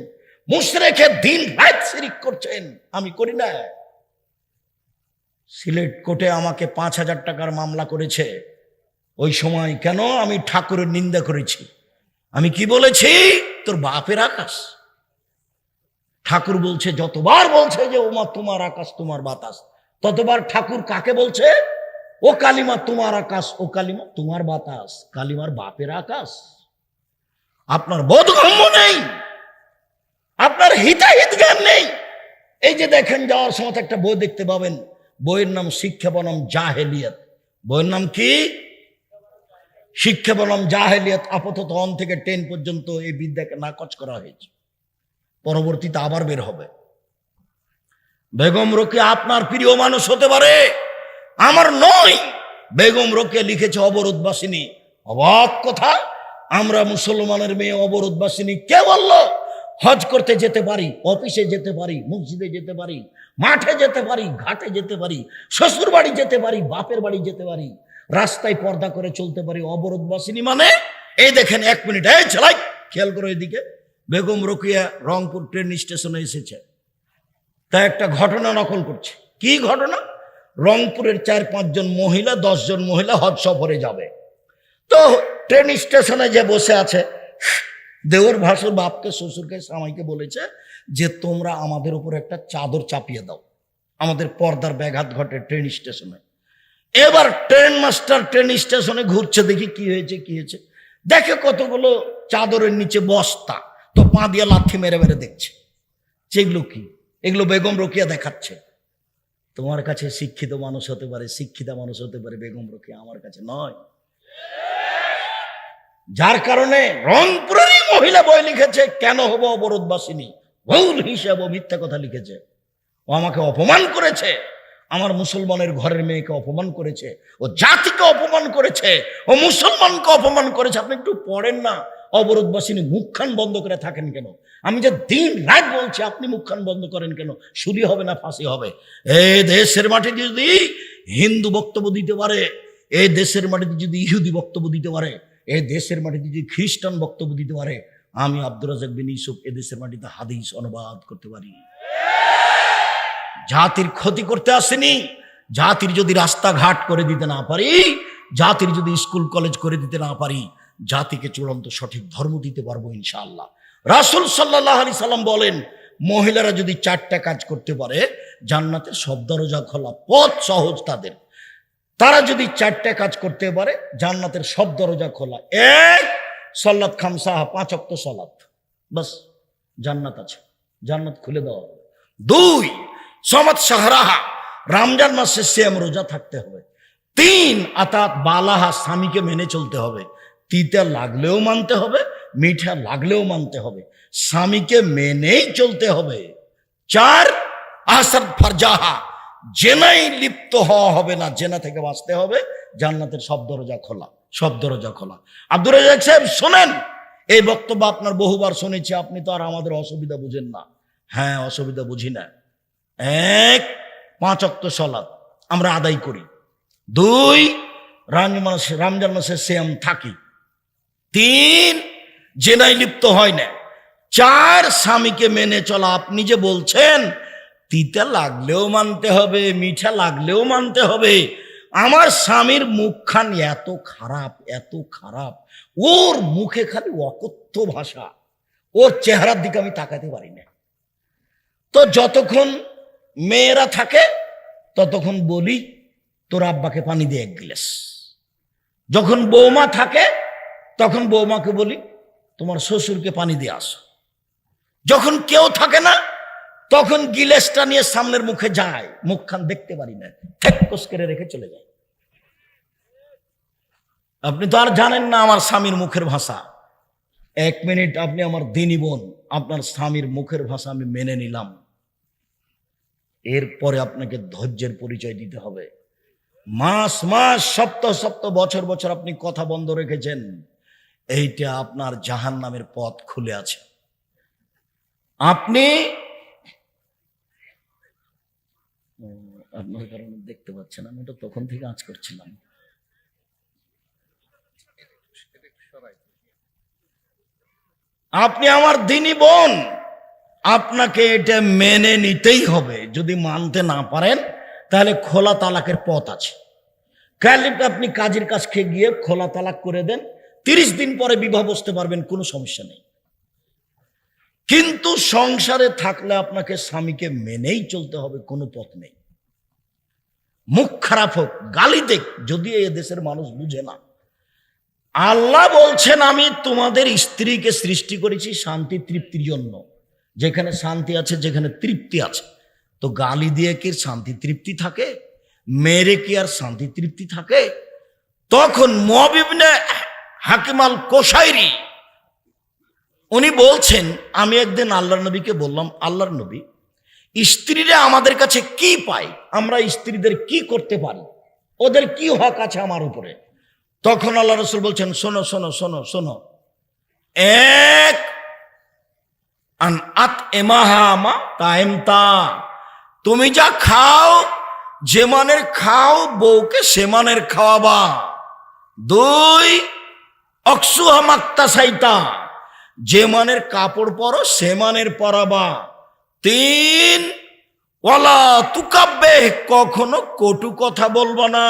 মুশরিকে দিন রাত শিরক করছেন? আমি করি না। সিলেট কোর্টে আমাকে 5,000 টাকার মামলা করেছে। ওই সময় কেন? আমি ঠাকুরের নিন্দা করেছি। আমি কি বলেছি? তোর বাপের আকাশ। ঠাকুর বলছে, যতবার বলছে যে ওমা তোমার আকাশ তোমার বাতাস, ততবার ঠাকুর কাকে বলছে? ও কালিমা তোমার আকাশ, ও কালিমা তোমার বাতাস। কালিমার বাপের আকাশ। আপনার বোধগম্য নেই, আপনার হিতাহিত জ্ঞান নেই। এই যে দেখেন, যাওয়ার সময় একটা বই দেখতে পাবেন, বইয়ের নাম শিক্ষা বনাম জাহেলিয়াত। বইয়ের নাম কি? শিক্ষা বনাম জাহেলিয়াত। আপাতত 1 থেকে 10 পর্যন্ত এই বিদ্যাকে নাকচ করা হয়েছে, পরবর্তীতে আবার বের হবে। বেগম রোকেয়া আপনার প্রিয় মানুষ হতে পারে, আমার নয়। বেগম রোকেয়া লিখেছে অবরোধবাসিনী। অবাক কথা, আমরা মুসলমানের মেয়ে অবরোধবাসিনী। কে বলল? হজ করতে যেতে পারি, অফিসে যেতে পারি, মসজিদে যেতে পারি, মাঠে যেতে পারি, ঘাটে যেতে পারি, শ্বশুর বাড়ি যেতে পারি, বাপের বাড়ি যেতে পারি, রাস্তায় পর্দা করে চলতে পারি। অবরোধবাসিনী মানে এই দেখেন, 1 মিনিট, এই চালাই, খেয়াল করো এদিকে। বেগম রোকেয়া রংপুর ট্রেন স্টেশনে এসেছে, তা একটা ঘটনা নকল করছে। কি ঘটনা? রংপুরের 4-5 জন মহিলা, 10 জন মহিলা হজ সফরে যাবে। তো ট্রেন স্টেশনে যে বসে আছে, দেওর ভাসুর বাপকে, শ্বশুরকে, স্বামীকে বলেছে যে তোমরা আমাদের উপর একটা চাদর চাপিয়ে দাও, আমাদের পর্দার ব্যাঘাত ঘটে ট্রেন স্টেশনে। এবার ট্রেন মাস্টার ট্রেন স্টেশনে ঘুরছে, দেখি কি হয়েছে কি হয়েছে। দেখে কতগুলো চাদরের নিচে বস্তা, তো পা দিয়ে লাথি মেরে মেরে দেখছে যেগুলো কি। এগুলো বেগম রোকেয়া দেখাচ্ছে। তোমার কাছে শিক্ষিত মানুষ হতে পারে, শিক্ষিতা মানুষ হতে পারে বেগম রোকেয়া, আমার কাছে নয়। যার কারণে রংপুরেরই মহিলা বই লিখেছে, কেন হবো অবরোধবাসিনী, ভুল হিসাব ও মিথ্যা কথা লিখেছে। ও আমাকে অপমান করেছে, আমার মুসলমানের ঘরের মেয়েকে অপমান করেছে, ও জাতিকে অপমান করেছে, ও মুসলমানকে অপমান করেছে। আপনি একটু পড়েন না, অবরোধবাসিনী মুখখান বন্ধ করে থাকেন কেন? আমি যে দিন রাত বলছি, আপনি মুখখান বন্ধ করেন কেন? শুলি হবে না ফাঁসি হবে? এই দেশের মাটিতে যদি হিন্দু বক্তব্য দিতে পারে, এই দেশের মাটিতে যদি ইহুদি বক্তব্য দিতে পারে, এই দেশের মাটিতে যদি খ্রিস্টান বক্তব্য দিতে পারে, আমি আব্দুর রাজ্জাক বিন ইউসুফ এদেশের মাটিতে হাদিস অনুবাদ করতে পারি। জাতির ক্ষতি করতে আসেনি। জাতির যদি রাস্তাঘাট করে দিতে না পারি, জাতির যদি স্কুল কলেজ করে দিতে না পারি, জাতিকে চূড়ান্ত সঠিক ধর্ম দিতে পারবো ইনশাআল্লাহ। রাসূল সাল্লাল্লাহু আলাইহি সাল্লাম বলেন, মহিলারা যদি 4টা কাজ করতে পারে, জান্নাতের সব দরজা খোলা, পথ সহজ তাদের। তারা যদি 4টা কাজ করতে পারে, জান্নাতের সব দরজা খোলা। 1, সালাত খামসাহা, 5 ওয়াক্ত সালাত, বাস জান্নাত আছে, জান্নাত খুলে দেওয়া হবে। 2, সমাত শাহরাহা, রমজান মাসে সিয়াম রোজা থাকতে হবে। 3, আতাত বালাহা, স্বামীকে মেনে চলতে হবে। তিতা লাগলেও মানতে হবে, মিঠা লাগলেও মানতে হবে, স্বামীকে মেনেই চলতে হবে। 4, আসাদ ফারজাহা, জেনাই লিপ্ত হওয়া হবে না, জেনা থেকে বাঁচতে হবে। জান্নাতের সব দরজা খোলা, সব দরজা খোলা। আব্দুর রাজ্জাক সাহেব শোনেন, এই বক্তব্য আপনার বহুবার শুনেছি, আপনি তো আর আমাদের অসুবিধা বুঝেন না। হ্যাঁ, অসুবিধা বুঝি না। 1, 5 ওয়াক্ত সালাত আমরা আদায় করি। 2, রমজান মাসে সিয়াম থাকি। 3, জেনায় লিপ্ত হয় না। 4, স্বামীকে মেনে চলা। আপনি যে বলছেন তিতা লাগলেও মানতে হবে, মিঠা লাগলেও মানতে হবে, আমার স্বামীর মুখখান এত খারাপ, এত খারাপ, ওর মুখে খালি অকথ্য ভাষা, ওর চেহারার দিকে আমি তাকাতে পারি না। তো যতক্ষণ মেয়েরা থাকে ততক্ষণ বলি তোর আব্বাকে পানি দিয়ে 1 গ্লাস। যখন বৌমা থাকে তখন বৌমাকে বলি তোমার শ্বশুরকে পানি দিয়ে আসো। যখন কেউ থাকে না তখন গিলেসটা নিয়ে সামনের মুখে যায়, মুখখান দেখতে পারি না, ঠেক্কস করে রেখে চলে যায়। আপনি তো আর জানেন না আমার স্বামীর মুখের ভাষা। 1 মিনিট আপনি আমার দিনী বোন, আপনার স্বামীর মুখের ভাষা আমি মেনে নিলাম, এরপরে আপনাকে ধৈর্যের পরিচয় দিতে হবে। মাস মাস, সপ্তাহ সপ্তাহ, বছর বছর আপনি কথা বন্ধ রেখেছেন, এইটা আপনার জাহান্নামের পথ খুলে আছে। আপনি আপনার কারণে দেখতে পাচ্ছেন, আমি তো তখন থেকে আঁচ করছিলাম। আপনি আমার দিনী বোন, আপনাকে এটা মেনে নিতেই হবে। যদি মানতে না পারেন তাহলে খোলা তালাকের পথ আছে। কাল আপনি কাজের কাজ খেয়ে গিয়ে খোলা তালাক করে দেন, 30 দিন পরে বিবাহ বসতে পারবেন, কোনো সমস্যা নেই। কিন্তু সংসারে থাকলে আপনাকে স্বামীকে মেনেই চলতে হবে, কোনো পথ নেই। মুখ খারাপ হোক, গালি দেখ, যদিও এ দেশের মানুষ বুঝে না। আল্লাহ বলছেন আমি তোমাদের স্ত্রীকে সৃষ্টি করেছি শান্তি তৃপ্তির জন্য। যেখানে শান্তি আছে, যেখানে তৃপ্তি আছে, তো গালি দিয়ে কি শান্তি তৃপ্তি থাকে? মেরে কি আর শান্তি তৃপ্তি থাকে? তখন মুআব ইবনে হাকিম আল কোশাইরি উনি বলছেন, আমি একদিন আল্লাহর নবীকে বললাম, আল্লাহর নবী, স্ত্রীরা আমাদের কাছে কি পায়, আমরা স্ত্রীদের কি করতে পারি, ওদের কি হক আছে আমার উপরে? তখন আল্লাহ রাসূল বলছেন, শোনো শোনো শোনো শোনো, এক আন আত এমাহা মা তাইমতা, তুমি যা খাও, যে মানের খাও, বউকে সে মানের খাওয়াবা। 2 অকসুহা মাক্তাসাইতা, যে মানের কাপড় পরো সে মানের পরাবা। 3 ওয়ালা তুকাব্বে, কখনো কটু কথা বলবা না।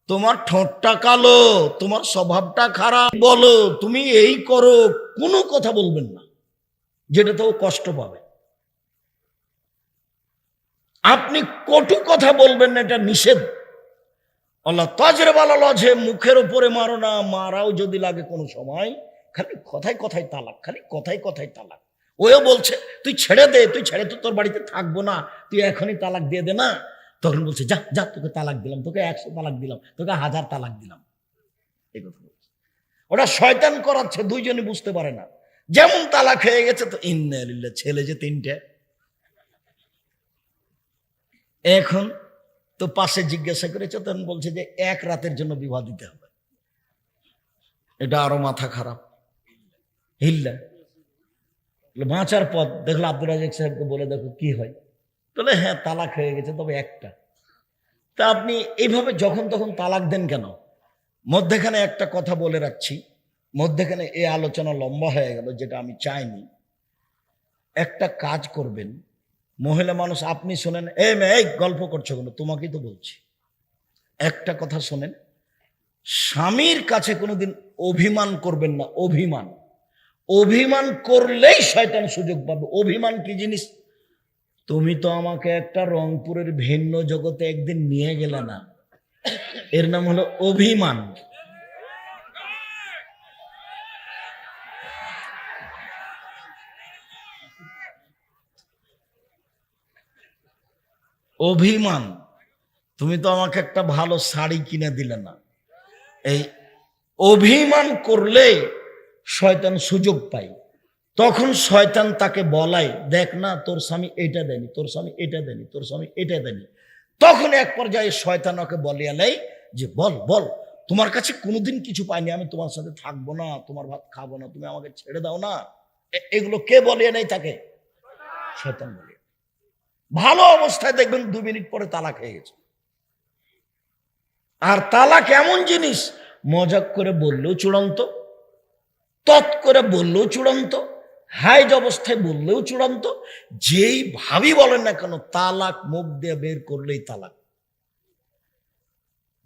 তোমার ঠোঁটটা কালো, তোমার স্বভাবটা খারাপ, বলো তুমি এই করো, কোনো কথা বলবেন না যেটা তো কষ্ট পাবে। আপনি কটু কথা বলবেন না, এটা নিষেধ। আল্লাহ তাজরেবালা লজে, মুখের উপরে মারো না, মারাও যদি লাগে কোনো সময়, খালি কথায় কথায় তালাক, খালি কথায় কথায় তালাক। ওও বলছে তুই ছেড়ে দে, তুই ছেড়ে তো তোর বাড়িতে থাকবো না, তুই এখনই তালাক দিয়ে দে না। তখন বলছে যা যা, তোকে তালাক দিলাম, তোকে 100 তালাক দিলাম, তোকে 1000 তালাক দিলাম। এই কথা বলছে। ওটা শয়তান করাচ্ছে, দুইজনই বুঝতে পারে না। যেমন তালাক হয়ে গেছে তো ইন্না লিল্লাহ, ছেলে যে 3টে। এখন তো পাশে জিজ্ঞাসা করেছে, তখন বলছে যে 1 রাতের জন্য বিবাহ দিতে হবে। এটা আরো মাথা খারাপ। হিল্লা বাঁচার পথ দেখলো, আব্দুর রাজাক সাহেবকে বলে দেখো কি হয়। বলে হ্যাঁ তালাক হয়ে গেছে, তবে একটা। তা আপনি এইভাবে যখন তখন তালাক দেন কেন? মধ্যেখানে একটা কথা বলে রাখছি, মধ্যেখানে এই আলোচনা লম্বা হয়ে গেল, যেটা আমি চাইনি। একটা কাজ করবেন, মহিলা মানুষ, আপনি শোনেন, এই গল্প করছো কেন, তোমাকেই তো বলছি। একটা কথা শোনেন, স্বামীর কাছে কোনোদিন অভিমান করবেন না। অভিমান, অভিমান করলেই শয়তান সুযোগ পাবে। অভিমান কি জিনিস? তুমি তো আমাকে একটা রংপুরের ভিন্ন জগতে একদিন নিয়ে গেলে না, এর নাম হলো অভিমান। অভিমান, তুমি তো আমাকে একটা ভালো শাড়ি কিনে দিলে না। এই অভিমান করলে শয়তান সুযোগ পায়। তখন শয়তান তাকে বলায়, দেখ না তোর স্বামী এটা দেনি, তোর স্বামী এটা দেনি, তোর স্বামী এটা দেনি। তখন এক পর্যায়ে শয়তান ওকে বলিয়া নেই যে বল বল, তোমার কাছে কোনোদিন কিছু পাইনি, আমি তোমার সাথে থাকবো না, তোমার ভাত খাবো না, তুমি আমাকে ছেড়ে দাও না। এগুলো কে বলিয়া নেই তাকে? শয়তান বলিয়া। ভালো অবস্থায় দেখবেন 2 মিনিট পরে তালাক হয়ে গেছে। আর তালাক এমন জিনিস, মজাক করে বললেও চূড়ান্ত, তৎ করে বললেও চূড়ান্ত, হাইজ অবস্থায় বললেও চূড়ান্ত, যেই ভাবি বলেন না কেন, তালাক মুখ দিয়ে বের করলেই তালাক।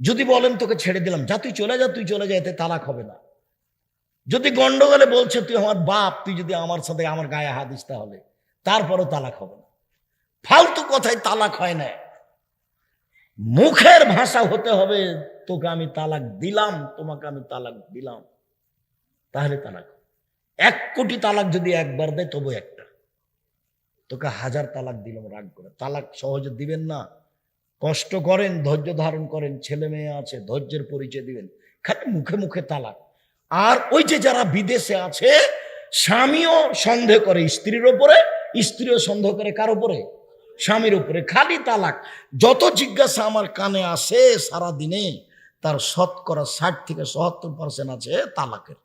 যদি বলেন তোকে ছেড়ে দিলাম, যা তুই চলে যা, তুই চলে যা, এতে তালাক হবে না। যদি গন্ডগোলে বলছে তুই আমার বাপ, তুই যদি আমার সাথে আমার গায়ে হাত দিস, তাহলে তারপরও তালাক হবে না। ফালতু কথায় তালাক হয় না। মুখের ভাষা হতে হবে, তোকে আমি তালাক দিলাম, তোমাকে আমি তালাক দিলাম, তাহলে তালাক। 1 কোটি তালাক যদি একবার দেয় তবু একটা। তোকে 1000 তালাক দিলাম, রাগ করে। তালাক সহজে দিবেন না, কষ্ট করেন, ধৈর্য ধারণ করেন, ছেলে মেয়ে আছে, ধৈর্যের পরিচয় দিবেন। খালি মুখে মুখে তালাক। আর ওই যে যারা বিদেশে আছে, স্বামীও সন্দেহ করে স্ত্রীর ওপরে, স্ত্রীও সন্দেহ করে কার ওপরে? স্বামীর উপরে। খালি তালাক। যত জিজ্ঞাসা আমার কানে আসে সারা দিনে, তার শতকরা 60 থেকে 70% আছে তালাকের।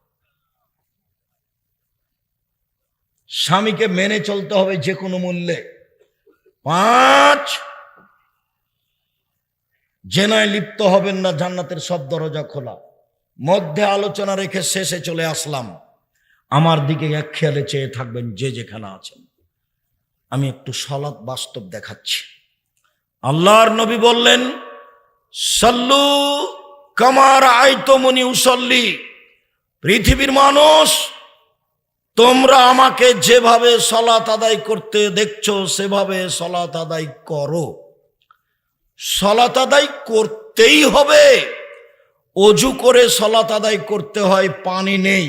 স্বামীকে মেনে চলতে হবে যে কোনো মূল্যে। 5, জেনায় লিপ্ত হবেন না, জান্নাতের সব দরজা খোলা। মধ্যে আলোচনা রেখে শেষে চলে আসলাম। আমার দিকে এক খেয়ালে চেয়ে থাকবেন যে যেখানে আছেন। আমি একটু সালাত বাস্তব দেখাচ্ছি। আল্লাহর নবী বললেন, সাল্লু কামা রাআইতুমুনি উসাল্লি। পৃথিবীর মানুষ, তোমরা আমাকে যেভাবে সালাত আদায় করতে দেখছো সেভাবে সালাত আদায় করো। সালাত আদায় করতেই হবে। অজু করে সালাত আদায় করতে হয়, পানি নেই।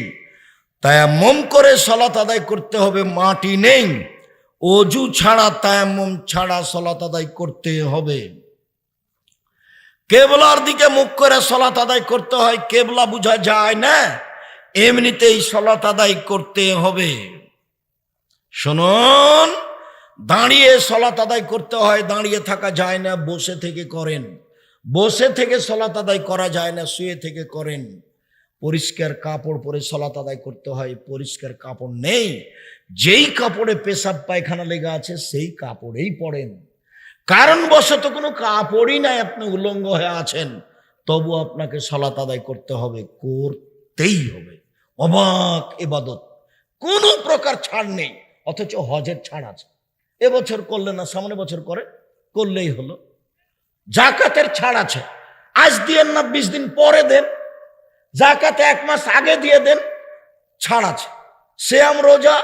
তায়াম্মুম করে সালাত আদায় করতে হবে, মাটি নেই। অজু ছাড়া, তায়াম্মুম ছাড়া সালাত আদায় করতে হবে। কেবলার দিকে মুখ করে সালাত আদায় করতে হয়, কেবলা বোঝা যায় না, এমনিতেই সালাত আদায় করতে হবে। শুনুন, দাঁড়িয়ে সালাত আদায় করতে হয়, দাঁড়িয়ে থাকা যায় না, বসে থেকে করেন। বসে থেকে সালাত আদায় করা যায় না, শুয়ে থেকে করেন। পরিষ্কার কাপড় পরে সালাত আদায় করতে হয়, পরিষ্কার কাপড় নেই। যেই কাপড়ে পেশাব পায়খানা লেগে আছে সেই কাপড়েই পড়েন। কারণবশত কোনো কাপড়ই নাই, আপনি উলঙ্গ হয়ে আছেন, তবু আপনাকে সালাত আদায় করতে হবে, করতেই হবে। অবাক ইবাদত, কোনো প্রকার ছাড় নেই। অথচ হজের ছাড় আছে। এবছর করলে না, সামনে বছর করে করলেই হলো। জাকাতের ছাড় আছে, আজ দিয়েন না, 20 দিন পরে দেন। জাকাতে 1 মাস আগে দিয়ে দেন, ছাড় আছে। সিয়াম রোজা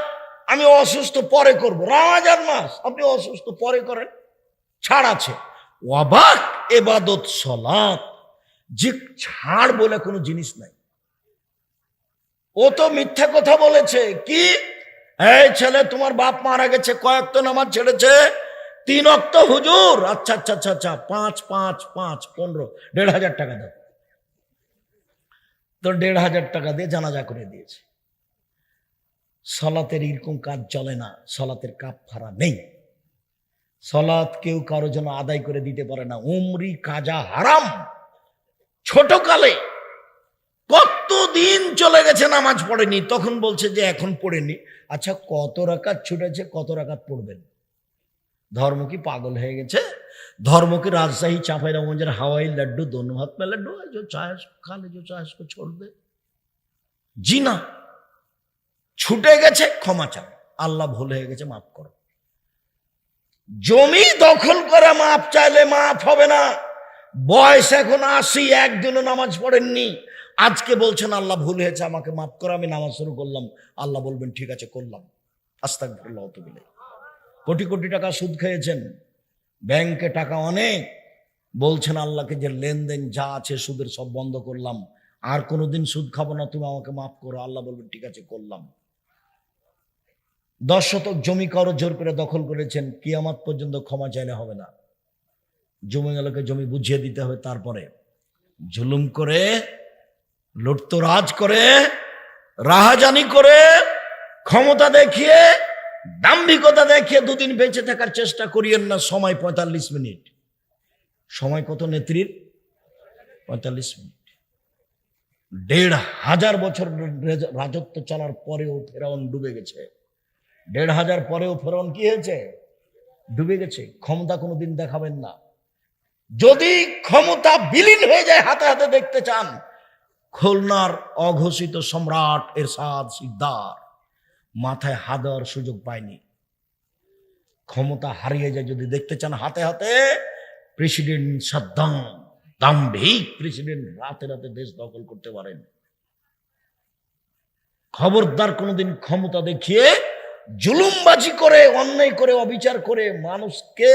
আমি অসুস্থ পরে করব, রমজান মাস আপনি অসুস্থ পরে করেন, ছাড় আছে। অবাক ইবাদত সালাত, যে ছাড় বলে কোনো জিনিস নাই। ও তো মিথ্যা কথা বলেছে। কি, এই ছেলে তোমার বাপ মারা গেছে, কয়েক তো নামাজ ছেড়েছে? 3 ওয়াক্ত হুজুর। আচ্ছা আচ্ছা আচ্ছা আচ্ছা, 5 5 5 15, 1,500 টাকা দাও। তো 1,500 টাকা দিয়ে জানাজা করে দিয়েছে। সালাতের এরকম কাজ চলে না, সালাতের কাফারা নেই। সালাত কেউ কারো জন্য আদায় করে দিতে পারে না। উমরি কাজা হারাম। ছোটকালে কতদিন চলে গেছে নামাজ পড়েনি, তখন বলছে যে এখন পড়েনি। আচ্ছা, কত রাকাত ছুটেছে, কত রাকাত পড়বেন? ধর্ম কি পাগল হয়ে গেছে? धर्म की राजशाही चांपाईनबाबगंज हवाई लड्डू दोनों हाथ में लड्डू है, जो चाहे खा ले, जो चाहे उसको छोड़ दे। जी ना, छूटे गेছে ক্ষমা চাও, আল্লাহ ভুল হয়ে গেছে মাফ করো। জমি দখল করে মাফ চাইলে মাফ হবে না। বয়স এখন 80, একদিনও নামাজ পড়েননি, আজকে বলছেন আল্লাহ ভুল হয়েছে আমাকে মাফ করো, আমি নামাজ শুরু করলাম, আল্লাহ বলবেন ঠিক আছে করলাম, আস্তাগফিরুল্লাহ ওয়া তুবু ইলাইহি। কোটি কোটি টাকা সুদ খেয়েছেন, ব্যাংকে টাকা অনেক, বলছেন আল্লাহকে যে লেনদেন যা আছে সুদের সব বন্ধ করলাম, আর কোনোদিন সুদ খাবো না, তুমি আমাকে মাফ করো, আল্লাহ বলবেন ঠিক আছে করলাম। 10 শতক জমি কারো জোর করে দখল করেছেন, কিয়ামত পর্যন্ত ক্ষমা চাইলে হবে না। জমিওয়ালাকে জমি বুঝিয়ে দিতে হবে, তারপরে জুলুম করে, লুটতরাজ করে, রাহাজানি করে, ক্ষমতা দেখিয়ে, দাম্ভিকতা দেখিয়ে দুদিন বেঁচে থাকার চেষ্টা করিয়েন না। সময় 45 মিনিট। সময় কত নেত্রীর? 45 মিনিট। 1,500 বছর রাজত্ব চলার পরেও ফেরাউন ডুবে গেছে। 1,500 পরেও ফেরাউন কি হয়েছে? ডুবে গেছে। ক্ষমতা কোনোদিন দেখাবেন না। যদি ক্ষমতা বিলীন হয়ে যায় হাতে হাতে দেখতে চান, খুলনার অঘোষিত সম্রাট এরশাদ সিকদার মাথায় হাত দেওয়ার সুযোগ পায়নি। ক্ষমতা হারিয়ে যায় যদি দেখতে চান হাতে হাতে, প্রেসিডেন্ট সাদ্দাম, দাম্ভিক প্রেসিডেন্ট, রাতে রাতে দেশ দখল করতে পারেন। খবরদার কোনোদিন ক্ষমতা দেখিয়ে জুলুমবাজি করে, অন্যায় করে, অবিচার করে, মানুষকে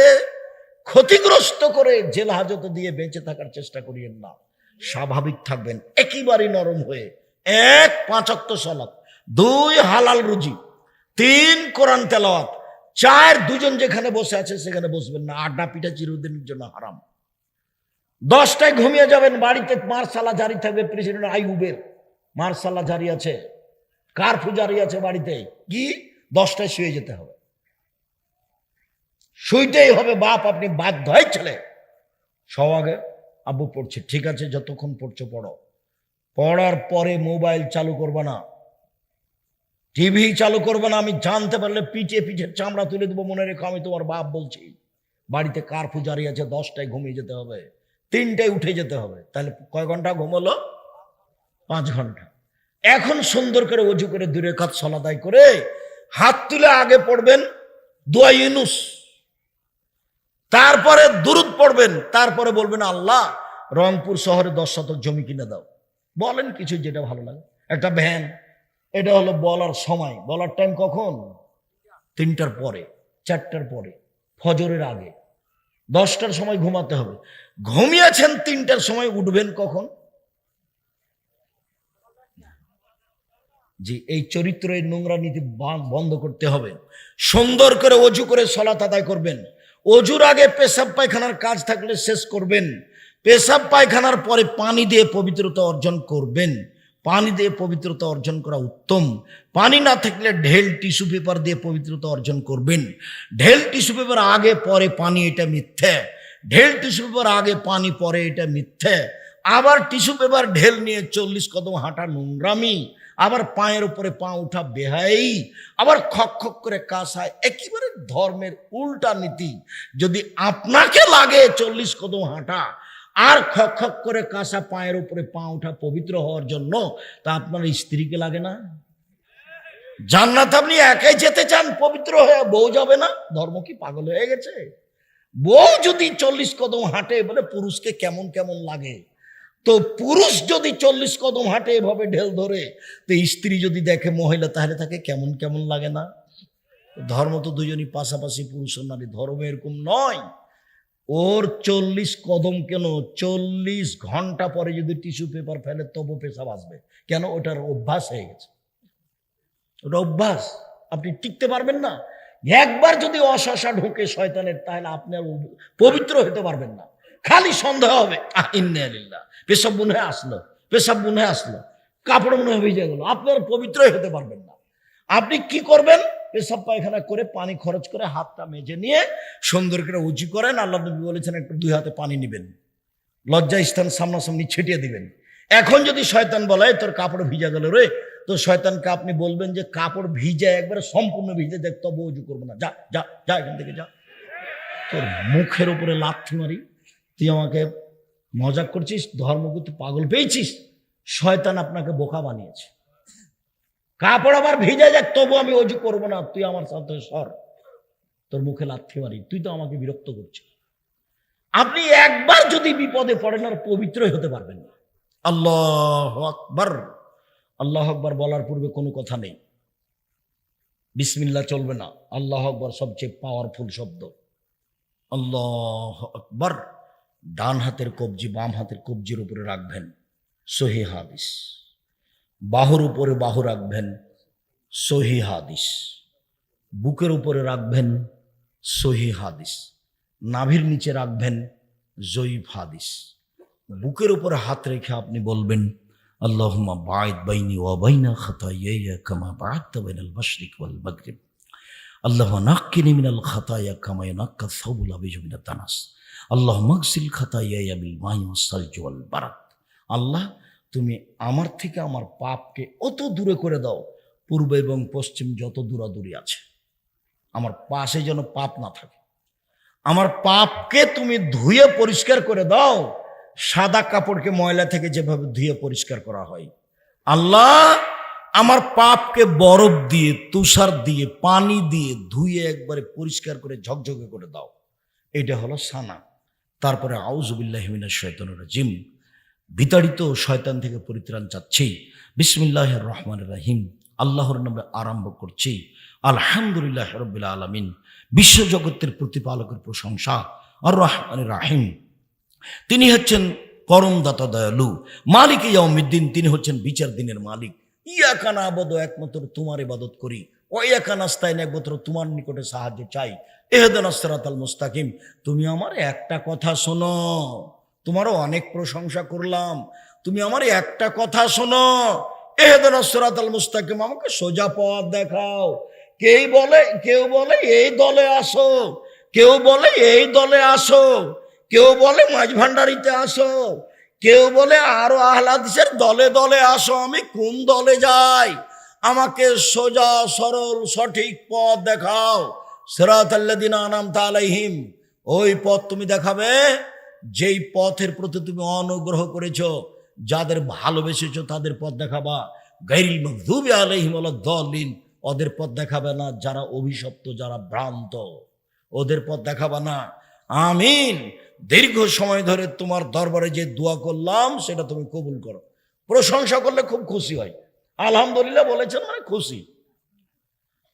ক্ষতিগ্রস্ত করে জেল হাজতে দিয়ে বেঁচে থাকার চেষ্টা করিয়েন না। স্বাভাবিক থাকবেন, একেবারে নরম হয়ে। 1 5 ওয়াক্ত সালাত, 2 হালাল রুজি, 3 কোরআন তেলাওয়াত, চায়ের দুজন যেখানে বসে আছে সেখানে বসবেন না, আড্ডা পিঠা চিরদিনের জন্য হারাম। 10টায় ঘুমিয়ে যাবেন, বাড়িতে মার্শাল্লাহ জারি থাকবে, প্রেসিডেন্ট আইয়ুবের মার্শাল্লাহ জারি আছে, কারফিউ জারি আছে বাড়িতে, কি 10টায় শুয়ে যেতে হবে, শুইতেই হবে। বাপ আপনি বাধ্য হয়, ছেলে সব আগে আব্বু পড়ছে, ঠিক আছে যতক্ষণ পড়ছো পড়ো, পড়ার পরে মোবাইল চালু করবে না, টিভি চালু করবে না। আমি জানতে পারলে পিঠে পিঠে চামড়া তুলে দেবো, মনে রেখো আমি তোমার বাপ বলছি। বাড়িতে কারফিউ জারি আছে, 10টায় ঘুমিয়ে যেতে হবে, 3টায় উঠে যেতে হবে। তাহলে কয় ঘন্টা ঘুমলো? 5 ঘন্টা। এখন সুন্দর করে ওযু করে 2 রাকাত সালাত আদায় করে হাত তুলে আগে পড়বেন দোয়া ইউনুস, তারপরে দুরুদ পড়বেন, তারপরে বলবেন আল্লাহ রংপুর শহরে 10 শতক জমি কিনে দাও। বলেন কিছু যেটা ভালো লাগে, একটা ভ্যান। এটা হলো বলার সময়, বলার টাইম কখন? 3টার পরে, 4টার পরে, ফজরের আগে। 10টার সময় ঘুমাতে হবে। ঘুমিয়েছেন 3টার সময়, উঠবেন কখন? জি, এই চরিত্র, এই নোংরা নীতি বন্ধ করতে হবে। সুন্দর করে ওযু করে সালাত আদায় করবেন। ওযুর আগে পেশাব পায়খানার কাজ থাকলে শেষ করবেন। পেশাব পায়খানার পরে পানি দিয়ে পবিত্রতা অর্জন করবেন। পানি দিয়ে পবিত্রতা অর্জন করা উত্তম। পানি না থাকলে ঢেল টিস্যু পেপার দিয়ে পবিত্রতা অর্জন করবেন। ঢেল টিস্যু পেপার আগে পরে পানি, এটা মিথ্যে। ঢেল টিস্যু পেপার আগে পানি পরে, এটা মিথ্যে। আবার টিস্যু পেপার ঢেল নিয়ে 40 কদম হাঁটা নোংরামি। আবার পায়ের উপরে পা উঠা বেহাই। আবার খক খক করে কাশা, একেবারে ধর্মের উল্টা নীতি। যদি আপনাকে লাগে 40 কদম হাঁটা আর খক খক করে কাশা, পায়ের উপরে পা উঠা পবিত্র হওয়ার জন্য, তা আপনার স্ত্রীকে লাগে না? জান্নাত আপনি একাই যেতে চান পবিত্র হয়ে, বউ যাবে না? ধর্ম কি পাগল হয়ে গেছে? বউ যদি 40 কদম হাঁটে বলে পুরুষকে কেমন কেমন লাগে, তো পুরুষ যদি 40 কদম হাঁটে এভাবে ঢেল ধরে, তো স্ত্রী যদি দেখে মহিলা, তাহলে তাকে কেমন কেমন লাগে না? ধর্ম তো দুজনই পাশাপাশি, পুরুষ ও নারী। ধর্ম এরকম নয়। ওর 40 কদম কেন, 40 ঘন্টা পরে যদি টিস্যু পেপার ফেলে তবু পেশাব আসবে। কেন? ওটার অভ্যাস হয়ে গেছে, ওটা অভ্যাস। আপনি টিকতে পারবেন না। একবার যদি অশাসা ঢোকে শয়তানের, তাহলে আপনি পবিত্র হতে পারবেন না। খালি সন্দেহ হবে, ইন্না লিল্লাহ, পেশাব মনে হয় আসলো, পেশাব মনে হয় আসলো, কাপড় মনে হয় ভিজে গেল, আপনি আর পবিত্রই হতে পারবেন না। আপনি কি করবেন? পেশাব পায়খানা করে পানি খরচ করে হাতটা মেজে নিয়ে সুন্দর করে উঁচু করেন। আল্লাহ নবী বলেছেন একটু 2 হাতে পানি নেবেন, লজ্জা স্থান সামনাসামনি ছিটিয়ে দিবেন। এখন যদি শয়তান বলে তোর কাপড় ভিজা গেল রে, তো শয়তানকে আপনি বলবেন যে কাপড় ভিজে একবারে সম্পূর্ণ ভিজে দেখ, তবু উজু করবো না, যা যা যা এখান থেকে যা। তোর মুখের উপরে লাথি মারি, তুই আমাকে মজাক করছিস? ধর্মকে তুই পাগল পেয়েছিস? শয়তান আপনাকে বোকা বানিয়েছে। কাপড় আবার ভিজে যাক তবু আমি অজু করবো না, তুই আমার সাথে সর, তোর মুখে লাথি মারি, তুই তো আমাকে বিরক্ত করছিস। আপনি একবার যদি বিপদে পড়েন আর পবিত্রই হতে পারবেন না। আল্লাহু আকবার। আল্লাহু আকবার বলার পূর্বে কোনো কথা নেই, বিসমিল্লাহ চলবে না। আল্লাহু আকবার সবচেয়ে পাওয়ারফুল শব্দ। আল্লাহু আকবার। ডান হাতের কবজি বাম হাতের কবজির উপরে রাখবেন, সহিহ হাদিস। বাহুর উপরে বাহু রাখবেন, সহিহ হাদিস। বুকের উপরে রাখবেন, সহিহ হাদিস। নাভির নিচে রাখবেন, জয়ীফ হাদিস। বুকের উপরে হাত রেখে আপনি বলবেন আল্লাহুম্মা বা'id বাইনি ওয়া বাইনা খাতায়ায়া কামা বা'adta বাইনাল মাশরিক ওয়াল মাগরিব। আল্লাহুম্মা নাক্কিনি মিনাল খাতায়া কামা ইয়ানাক্কা সাওবুল আবিজ মিনাত দানাস। আল্লাহুম্মা আগসিল খাতায়ায়া বিল মাই ওয়াস সালজি ওয়াল বারাদ। আল্লাহ, তুমি আমার থেকে আমার পাপকে অত দূরে করে দাও, পূর্ব এবং পশ্চিম যত দূরাদূরি আছে, আমার পাশে যেন পাপ না থাকে। আমার পাপকে তুমি ধুয়ে পরিষ্কার করে দাও, সাদা কাপড়কে ময়লা থেকে যেভাবে ধুয়ে পরিষ্কার করা হয়। আল্লাহ, আমার পাপকে বরফ দিয়ে, তুষার দিয়ে, পানি দিয়ে ধুয়ে একবারে পরিষ্কার করে ঝকঝকে করে দাও। এটা হলো সানা। তারপরে আউযু বিল্লাহি মিনাশ শাইতানির রাজিম, বিতাড়িত শয়তান থেকে পরিত্রাণ চাচ্ছি। বিসমিল্লাহির রহমানির রহিম, আল্লাহর নামে আরম্ভ করছি। আলহামদুলিল্লাহ রাব্বিল আলামিন, বিশ্বজগতের প্রতিপালকের প্রশংসা। আর রহমানির রহিম, তিনি হচ্ছেন পরমদাতা দয়ালু। মালিক ইয়াউমিদ্দিন, তিনি হচ্ছেন বিচার দিনের মালিক। ইয়াকা না'বুদু, একমাত্র তোমার ইবাদত করি। ওয়াইয়াকা নাস্তাইন, একমাত্র তোমার নিকটে সাহায্য চাই। ইহদিনাস সিরাতাল মুস্তাকিম, তুমি আমার একটা কথা শোনো। তোমারও অনেক প্রশংসা করলাম, তুমি আমার একটা কথা শোনো। ইহদিনাস সিরাতাল মুস্তাকিম, আমাকে সোজা পথ দেখাও। কেউ বলে এই দলে আসো, কেউ বলে এই দলে আসো, কেউ বলে মাঝ ভান্ডারিতে আসো, কেউ বলে আরো আহলে হাদিসের দলে দলে আসো। আমি কোন দলে যাই? আমাকে সোজা সরল সঠিক পথ দেখাও। সিরাতাল্লাযিনা আনআমতা আলাইহিম, ওই পথ তুমি দেখাবে যেই পথের প্রতি তুমি অনুগ্রহ করেছো, যাদের ভালোবেসেছো তাদের পথ দেখাবা। গায়রিল মাগদুবি আলাইহিম ওয়ালাদ-দাল্লিন, ওদের পথ দেখাবে না যারা অভিশপ্ত, যারা ভ্রান্ত, ওদের পথ দেখাবে না। আমিন। দীর্ঘ সময় ধরে তোমার দরবারে যে দোয়া করলাম সেটা তুমি কবুল করো। প্রশংসা করলে খুব খুশি হয়। আলহামদুলিল্লাহ বলেছেন মানে খুশি,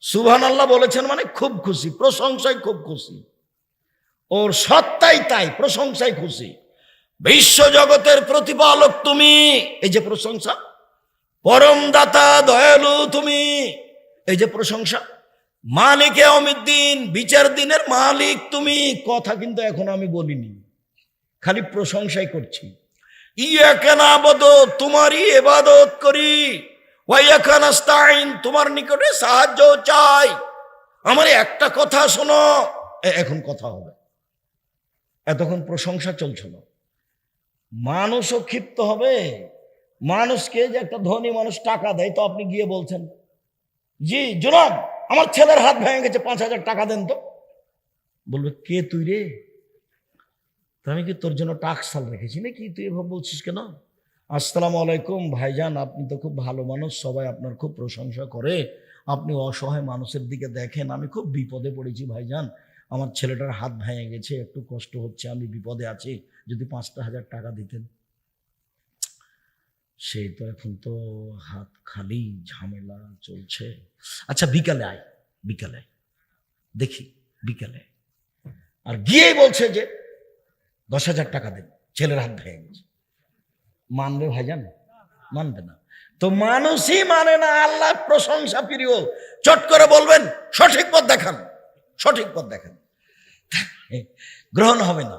সুবহানাল্লাহ বলেছেন মানে খুব খুশি, প্রশংসায় খুব খুশি। ওর সত্তাই তাই, প্রশংসায় খুশি। বিশ্ব জগতের প্রতিপালক তুমি, এই যে প্রশংসা। পরম দাতা দয়ালু তুমি, এই যে প্রশংসা। মালিক ইয়াউমিদ্দিন, বিচার দিনের মালিক তুমি। কথা কিন্তু এখন আমি বলিনি, খালি প্রশংসাই করছি। ইয়াকা না'বুদু, তোমারই ইবাদত করি। ওয়া ইয়াকা নাস্তাইন, তোমার নিকটে সাহায্য চাই। আমার একটা কথা শোনো, এখন কথা হবে। এতক্ষণ প্রশংসা চলছিল। মানুষও ক্ষিপ্ত হবে। মানুষকে যে একটা ধনী মানুষ টাকা দেয়, তো আপনি গিয়ে বলছেন জি জনাব আমার ছেলের হাত ভেঙে গেছে, 5,000 টাকা দেন তো। বলবে কে তুই রে? আমি কি তোর জন্য টাকশাল রেখেছি নাকি? তুই এভাবে বলছিস কেন? আসসালামু আলাইকুম ভাইজান, আপনি তো খুব ভালো মানুষ, সবাই আপনার খুব প্রশংসা করে, আপনি অসহায় মানুষের দিকে দেখেন। আমি খুব বিপদে পড়েছি ভাইজান, আমার ছেলেটার হাত ভেঙে গেছে, একটু কষ্ট হচ্ছে, আমি বিপদে আছি, যদি 5,000 টাকা দিতেন। সে তো এখন তো হাত খালি, ঝামেলা চলছে। আচ্ছা বিকালে আয়, বিকালে আয়, দেখি বিকালে। আর গিয়েই বলছে যে 10,000 টাকা দেন, ছেলের হাত ভেঙে গেছে। মানবে ভাইজান? মানবে না। তো মানুষই মানে না, আল্লাহ প্রশংসা প্রিয়। চট করে বলবেন সঠিক পথ দেখান, সঠিক পথ দেখান, গ্রহণ হবে না।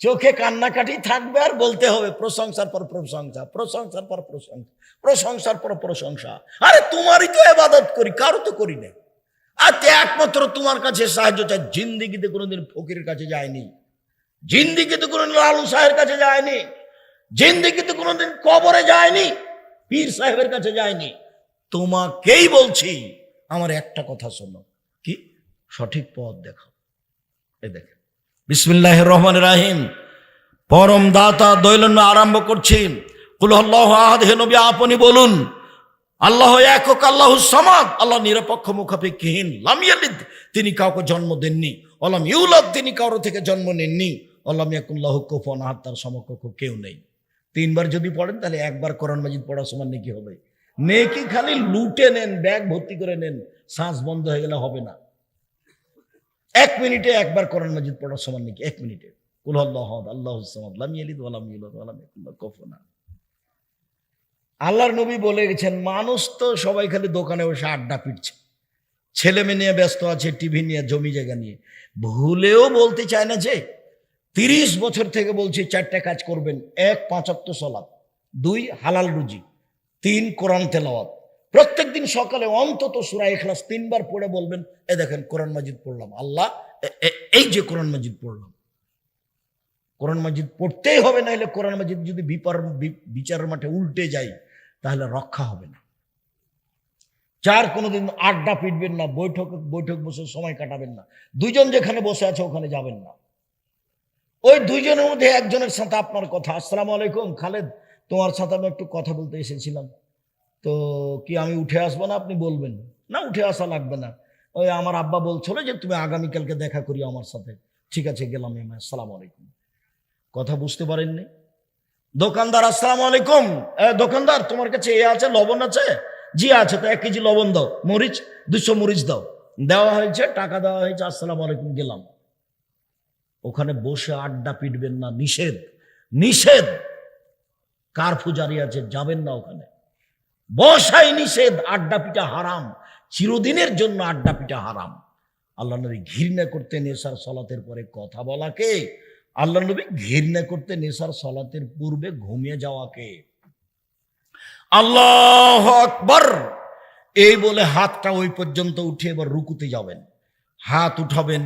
চোখে কান্নাকাটি থাকবে আর বলতে হবে প্রশংসার পর প্রশংসা, প্রশংসার পর প্রশংসা, প্রশংসার পর প্রশংসা। আরে তোমারই তো ইবাদত করি, কারো তো করি না। আর একমাত্র তোমার কাছে সাহায্য চাই। জিন্দিগিতে কোনোদিন ফকিরের কাছে যায়নি, জিন্দিগিতে কোনোদিন লালু সাহেবের কাছে যায়নি, জিন্দিগিতে কোনোদিন কবরে যায়নি, পীর সাহেবের কাছে যায়নি। তোমাকেই বলছি আমার একটা কথা শোনো। কি? সঠিক পথ দেখো। এই দেখো, বিসমিল্লাহির রহমানির রহিম, পরম দাতা দয়ালু আরম্ভ করছি। কুল হুয়াল্লাহু আহাদ, হে নবী আপনি বলুন আল্লাহ একক, আল্লাহুস সামাদ, আল্লাহ নিরপেক্ষ মুখাপেক্ষীহীন। লাম ইয়ালিদ, তিনি কাউকে জন্ম দেননি। ওয়ালাম ইউলাদ, তিনি কারো থেকে জন্ম নেননি। ওয়ালাম ইয়াকুল লাহু কুফুয়ান আহাদ, তার সমকক্ষ কেউ নেই। 3 বার যদি পড়েন তাহলে 1 বার কোরআন মাজিদ পড়া সমান নেকি হবে। নেকি খালি লুটে নেন, ব্যাগ ভর্তি করে নেন, শ্বাস বন্ধ হয়ে গেলে হবে না। 1 মিনিটে 1 বার কোরআন মাজিদ পড়ার সমান নাকি? 1 মিনিটে কুল হুয়াল্লাহু আহাদ, আল্লাহুস সামাদ, লাম ইয়ালিদ ওয়ালাম ইউলাদ ওয়ালাম ইয়াকুল লাহু কুফুয়ান আহাদ। আল্লাহর নবী বলে গেছেন, মানুষ তো সবাই খালি দোকানে বসে আড্ডা পিটছে, ছেলে মেয়ে নিয়ে ব্যস্ত আছে, টিভি নিয়ে, জমি জায়গা নিয়ে। ভুলেও বলতে চায় না যে 30 বছর থেকে বলছি 4টা কাজ করবেন। 1 5 ওয়াক্ত সালাত, 2 হালাল রুজি, 3 কোরআন তেলাওয়াত। প্রত্যেক দিন সকালে অন্তত সূরা ইখলাস 3 বার পড়ে বলবেন এ দেখেন কোরআন মাজিদ পড়লাম, আল্লাহ এই যে কোরআন মাজিদ পড়লাম। কোরআন মাজিদ পড়তেই হবে, না হলে কোরআন মাজিদ যদি বিচারের মাঠে উল্টে যায় তাহলে রক্ষা হবে না। 4 কোনোদিন আড্ডা পিটবেন না, বৈঠক বসে সময় কাটাবেন না। 2 জন যেখানে বসে আছে ওখানে যাবেন না। ওই 2 জনের মধ্যে একজনের সাথে আপনার কথা, আসসালামু আলাইকুম খালেদ, তোমার সাথে আমি একটু কথা বলতে এসেছিলাম, তো কি আমি উঠে আসবো না? আপনি বলবেন না উঠে আসা লাগবে না, ওই আমার আব্বা বলছিল যে তুমি আগামীকালকে দেখা করি আমার সাথে। ঠিক আছে গেলাম, আসসালামু আলাইকুম। কথা বুঝতে পারেননি? দোকানদার, আসসালামু আলাইকুম, দোকানদার তোমার কাছে এ আছে, লবণ আছে? জি আছে। তো 1 কেজি লবণ দাও, মরিচ 200 মরিচ দাও। দেওয়া হয়েছে, টাকা দেওয়া হয়েছে, আসসালামু আলাইকুম, গেলাম। ওখানে বসে আড্ডা পিটবেন না, নিষেধ, নিষেধ। কারফু জারি আছে, যাবেন না ওখানে, বসাই নিষেধ, আড্ডা পিটা হারাম। চিরদিনের জন্য আড্ডা পিটা হারাম। আল্লাহ নবী ঘৃণা করতেন এশার সালাতের পরে কথা বলাকে, আল্লাহ নবী ঘৃণা করতেন এশার সালাতের পূর্বে ঘুমিয়ে যাওয়াকে। আল্লাহু আকবার এই বলে হাতটা ওই পর্যন্ত উঠে এবার রুকুতে যাবেন। হাত উঠাবেন,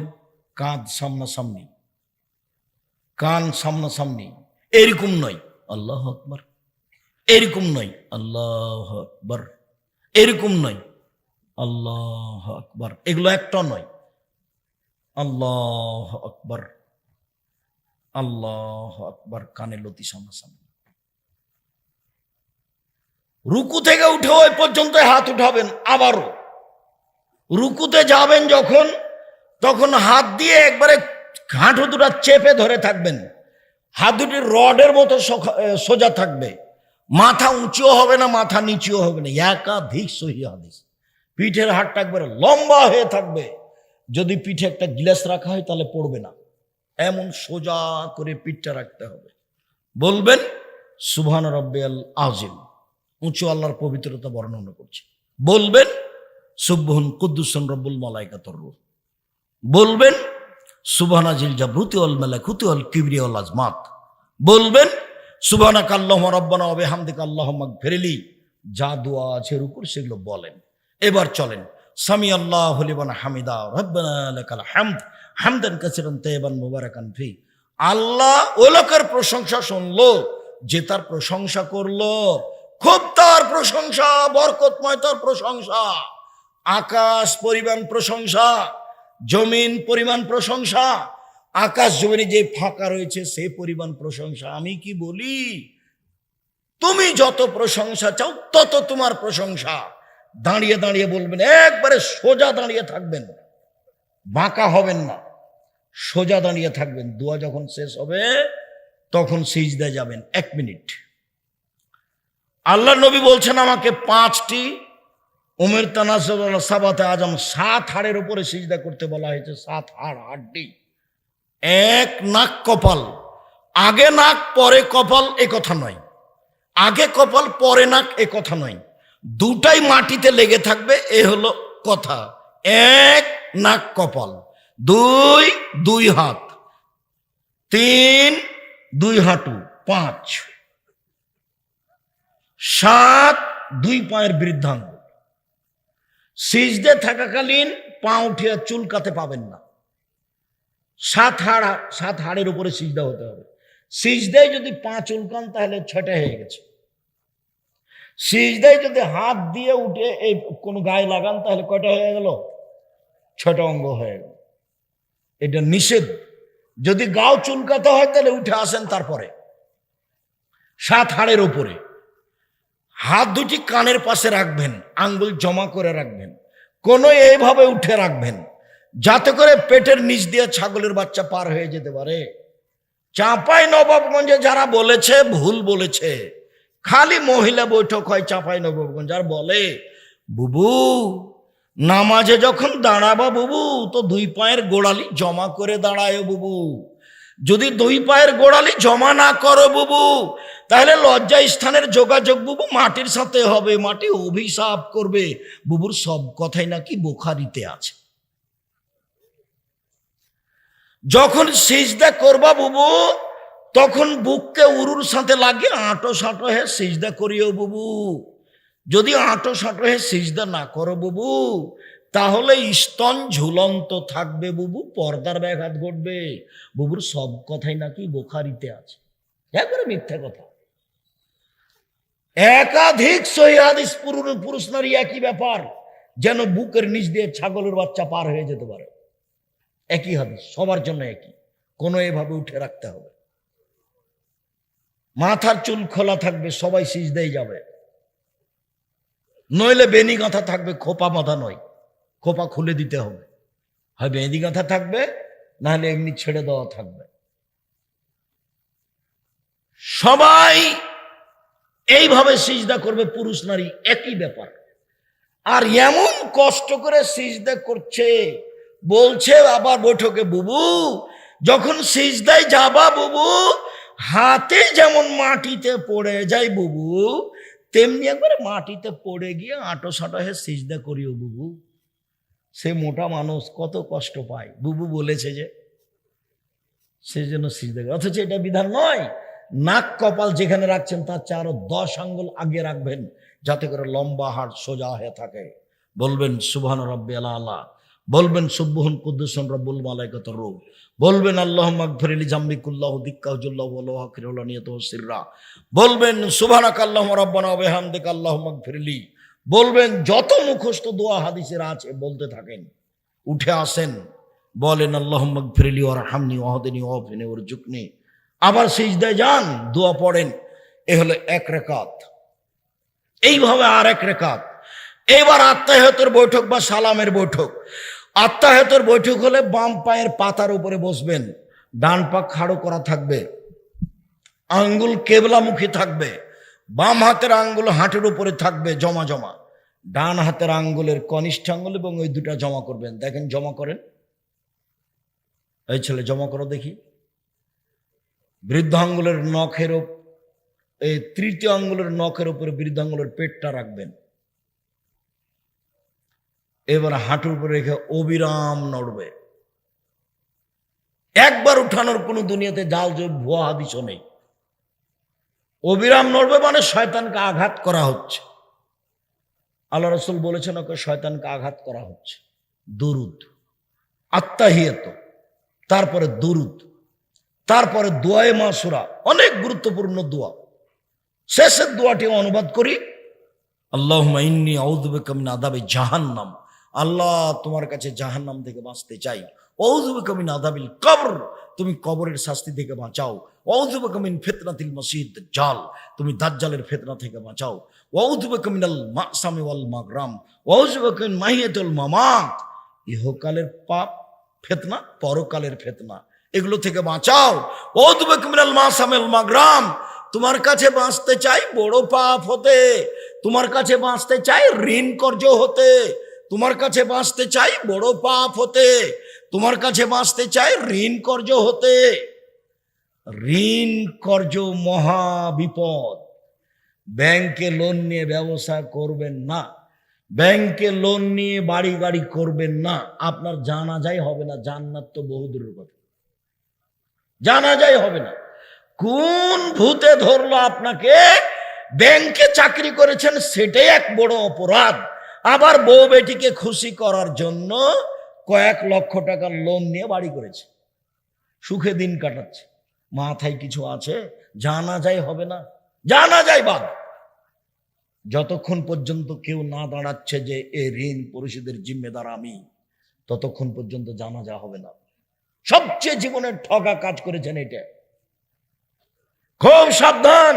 কাঁধ সামনাসামনি, কান সামনাসামনি, এরকম নয় আল্লাহু আকবার, এরকম নয় আল্লাহু আকবার, এরকম নয় আল্লাহু আকবার, এগুলো একটা নয়। আল্লাহু আকবার, আল্লাহু আকবার, কানে লতি সামনাসামনি। রুকু থেকে উঠে ওই পর্যন্ত হাত উঠাবেন। আবারও রুকুতে যাবেন যখন, তখন হাত দিয়ে একবারে হাঁটু দুটা চেপে ধরে থাকবেন। হাত দুটি রডের মতো সোজা থাকবে, মাথা উঁচুও হবে না, মাথা নিচুও হবে না। একাধিক সহিহ হাদিস। পিঠের হাড়টা একবারে লম্বা হয়ে থাকবে। যদি পিঠে একটা গ্লাস রাখা হয় তাহলে পড়বে না, এমন সোজা করে পিঠটা রাখতে হবে। বলবেন সুবহান রাব্বিয়াল আযীম, উঁচু আল্লাহর পবিত্রতা বর্ণনা করছে। বলবেন সুবহুন কুদ্দুসুন রব্বুল মালাইকাতুর রূহ। বলবেন সুবহানা জিল জাবরুতি ওয়াল মালাকুতি ওয়াল কিবরিয়া ওয়াল আজমাত। বলবেন সুবহানাকা আল্লাহুম্মা রাব্বানা ওয়া বিহামদিকা আল্লাহুম্মা গফিরলি। যা দোয়া আছে রুকুর সেগুলো বলেন। এবার চলেন সামি আল্লাহু লিমান হামিদা রাব্বানা লাকাল হামদ হামদান কাসীরান তাইয়িবান মুবারাকান ফি। আল্লাহ ওই লোকের প্রশংসা শুনলো যে তার প্রশংসা করলো, খুব তার প্রশংসা, বরকতময় তার প্রশংসা। আকাশ পরিমাণ প্রশংসা, জমিন পরিমাণ প্রশংসা, আকাশ জমিনে যে ফাঁকা রয়েছে সে পরিমাণ প্রশংসা। আমি কি বলি, তুমি যত প্রশংসা চাও তত তোমার প্রশংসা। দাঁড়িয়ে দাঁড়িয়ে বলবেন, একবারে সোজা দাঁড়িয়ে থাকবেন, বাঁকা হবেন না, সোজা দাঁড়িয়ে থাকবেন। দোয়া যখন শেষ হবে তখন সিজদায় যাবেন। 1 মিনিট। আল্লাহ নবী বলছেন আমাকে 5টি উমের তানাসুল সাবাতে আজম, 7 হাড়ের উপরে সিজদা করতে বলা হয়েছে। 7 হাড়, হাড্ডি। 1 নাক কপাল। আগে নাক পরে কপাল এ কথা নয়, আগে কপাল পরে নাক এ কথা নয়, দুটাই মাটিতে লেগে থাকবে এ হলো কথা। 1 নাক কপাল, 2 2 হাত, 3 2 হাঁটু, 5 7 2 পায়ের বৃদ্ধাঙ্গ। সিজদে থাকাকালীন পা উঠিয়ে চুলকাতে পাবেন না। 7 হাড়ের উপরে সিজদা হতে হবে। সিজদায় যদি পা চুলকান তাহলে 6টা হয়ে গেছে। সিজদায় যদি হাত দিয়ে উঠে এই কোন গায়ে লাগান তাহলে কয়টা হয়ে গেল? 6টা অঙ্গ হয়ে গেল। এটা নিষেধ। যদি গাও চুলকাতে হয় তাহলে উঠে আসেন। তারপরে 7 হাড়ের উপরে হাত দুটি কানের পাশে রাখবেন, আঙ্গুল জমা করে রাখবেন, কোনো এইভাবে উঠে রাখবেন যাতে করে পেটের নিচ দিয়ে ছাগলের বাচ্চা পার হয়ে যেতে পারে। চাঁপাই নবাবগঞ্জে যারা বলেছে ভুল বলেছে। খালি মহিলা বৈঠক হয় চাঁপাই নবাবগঞ্জ, আর বলে বুবু নামাজে যখন দাঁড়াবা বুবু তো 2 পায়ের গোড়ালি জমা করে দাঁড়ায় বুবু। যদি 2 পায়ের গোড়ালি জমা না করো বুবু তাহলে লজ্জা স্থানের যোগাযোগ বুবু মাটির সাথে হবে, মাটি অভিশাপ করবে। বুবুর সব কথাই নাকি বুখারীতে আছে। যখন সিজদা করবা বুবু তখন বুককে উরুর সাথে লাগিয়ে আঁটো সাঁটো হয়ে সিজদা করিও বুবু। যদি আঁটো সাঁটো হয়ে সিজদা না করো বুবু তাহলে স্তন ঝুলন্ত থাকবে বুবু, পর্দার ব্যাঘাত ঘটবে। বুবুর সব কথাই নাকি বুখারীতে আছে। একবারে মিথ্যা কথা। একাধিক সহিহ হাদিস, পুরুষ নারী একই ব্যাপার, যেন বুকের নিচ দিয়ে ছাগলের বাচ্চা পার হয়ে যেতে পারে। একই হাদিস, সবার জন্য একই। কোনো এভাবে উঠে রাখতে হবে। মাথার চুল খোলা থাকবে, সবাই সিজদায় যাবে। নইলে বেনি গাঁথা থাকবে, খোপা বাঁধা নয়, খোপা খুলে দিতে হবে। হয় বেনি গাঁথা থাকবে, নাহলে এমনি ছেড়ে দেওয়া থাকবে। সবাই এইভাবে সিজদা করবে, পুরুষ নারী একই ব্যাপার। আর এমন কষ্ট করে সিজদা করছে, বলছে আবার বৈঠকে বুবু যখন সিজদায় যাবা বুবু হাতে যেমন মাটিতে পড়ে যায় বুবু তেমনি একবারে মাটিতে পড়ে গিয়ে আঁটো সাঁটো হয়ে সিজদা করিও বুবু। সে মোটা মানুষ কত কষ্ট পায়, বুবু বলেছে যে সেই জন্য সিজদা করে। অথচ এটা বিধান নয়। নাক কপাল যেখানে রাখছেন তার চেয়ে আরো 10 আঙ্গুল আগে রাখবেন, যাতে করে লম্বা হাড় সোজা হয়ে থাকে। বলবেন সুবহান রাব্বিয়াল আলা, বলবেন সুবহুন কুদ্দুসুন রব্বুল মালাইকাতুর রূহ, বলবেন আল্লাহুম্মা গফিরলি জামবি কুল্লাহু দিক্কাহুল্লাহু ওয়া লাহু আখিরুল নিয়াতুহু সিররা, বলবেন সুবহানাকাল্লাহুম্মা রাব্বানা ওয়া বিহামদিকা আল্লাহুম্মা গফিরলি, বলবেন যত মুখস্থ দোয়া হাদিসের আছে বলতে থাকেন। উঠে আসেন, বলেন আল্লাহুম্মা গফিরলি ওয়ারহামনি ওয়াহদিনি ওয়াফিনি ওয়ারজুকনি, আবার সিজদায় যান, দোয়া পড়েন। এ হলো এক রাকাত। এইভাবে আর এক রাকাত। এবার আত্তাহিয়াতের বৈঠক বা সালামের বৈঠক। আত্তাহিয়াতের বৈঠক হলে বাম পায়ের পাতার উপরে বসবেন, ডান পা খাড়ো করা থাকবে, আঙ্গুল কেবলামুখী থাকবে, বাম হাতের আঙ্গুল হাঁটুর উপরে থাকবে জমা জমা, ডান হাতের আঙ্গুলের কনিষ্ঠ আঙ্গুল এবং ওই দুটা জমা করবেন। দেখেন জমা করেন, এই ছেলে জমা করো দেখি। বৃদ্ধ আঙ্গুলের নখের এই তৃতীয় আঙ্গুলের নখের উপরে বৃদ্ধ আঙ্গুলের পেটটা রাখবেন। এবার হাঁটুর উপরে রেখে অবিরাম নড়বে। একবার উঠানোর কোনো দুনিয়াতে জাল জয় ভুয়া হাদিসও নেই। অবিরাম নড়বে মানে শয়তানকে আঘাত করা হচ্ছে। আল্লাহ রাসূল বলেছেন ওকে শয়তানকে আঘাত করা হচ্ছে। দুরুদ, আত্তাহিয়াত, তারপরে দুরুদ, তারপরে দোয়ায়ে মাসুরা, অনেক গুরুত্বপূর্ণ দোয়া। শেষের দোয়াটি অনুবাদ করি, আল্লাহুম্মা ইন্নী আউযু বিকা মিন আযাবি জাহান্নাম, আল্লাহ তোমার কাছে জাহান্নাম থেকে বাঁচতে চাই। আউযু বিকা মিন আযাবিল কবর, তুমি কবরের শাস্তি থেকে বাঁচাও। আউযু বিকা মিন ফিতনাতিল মাসীহিদ দাজ্জাল, তুমি দাজ্জালের ফিতনা থেকে বাঁচাও। আউযু বিকা মিনাল মাসামি ওয়াল মাগরাম, আউযু বিকা মিন মাহিয়াতুল মামাত, ইহকালের পাপ ফিতনা, পরকালের ফিতনা, এগুলো থেকে বাঁচাও। আউযু বিকা মিনাল মাসামি ওয়াল মাগরাম, তোমার কাছে বাঁচতে চাই বড় পাপ হতে, তোমার কাছে বাঁচতে চাই ঋণ কর্য হতে, তোমার কাছে বাঁচতে চাই বড় পাপ হতে, তোমার কাছে বাঁচতে চাই ঋণ কর্য হতে। ঋণ কর্য মহা বিপদ। ব্যাংকে লোন নিয়ে ব্যবসা করবেন না, ব্যাংকে লোন নিয়ে বাড়ি গাড়ি করবেন না, আপনার জানাজাই হবে না। জান্নাত তো বহু দূরের কথা, জানাজাই হবে না। কোন ভূতে ধরলো আপনাকে? ব্যাংকে চাকরি করেছেন সেটাই এক বড় অপরাধ। আবার বউ বেটিকে খুশি করার জন্য কয়েক লক্ষ টাকার লোন নিয়ে বাড়ি করেছে, সুখে দিন কাটাচ্ছে। মাথায় কিছু আছে? জানাজাই হবে না, জানাজাই বাদ। যতক্ষণ পর্যন্ত কেউ না দাঁড়াচ্ছে যে এ ঋণ পরিশোধের জিম্মেদার আমি, ততক্ষণ পর্যন্ত জানাজা হবে না। সবচেয়ে জীবনের ঠগা কাজ করেছেন এটা। খুব সাবধান।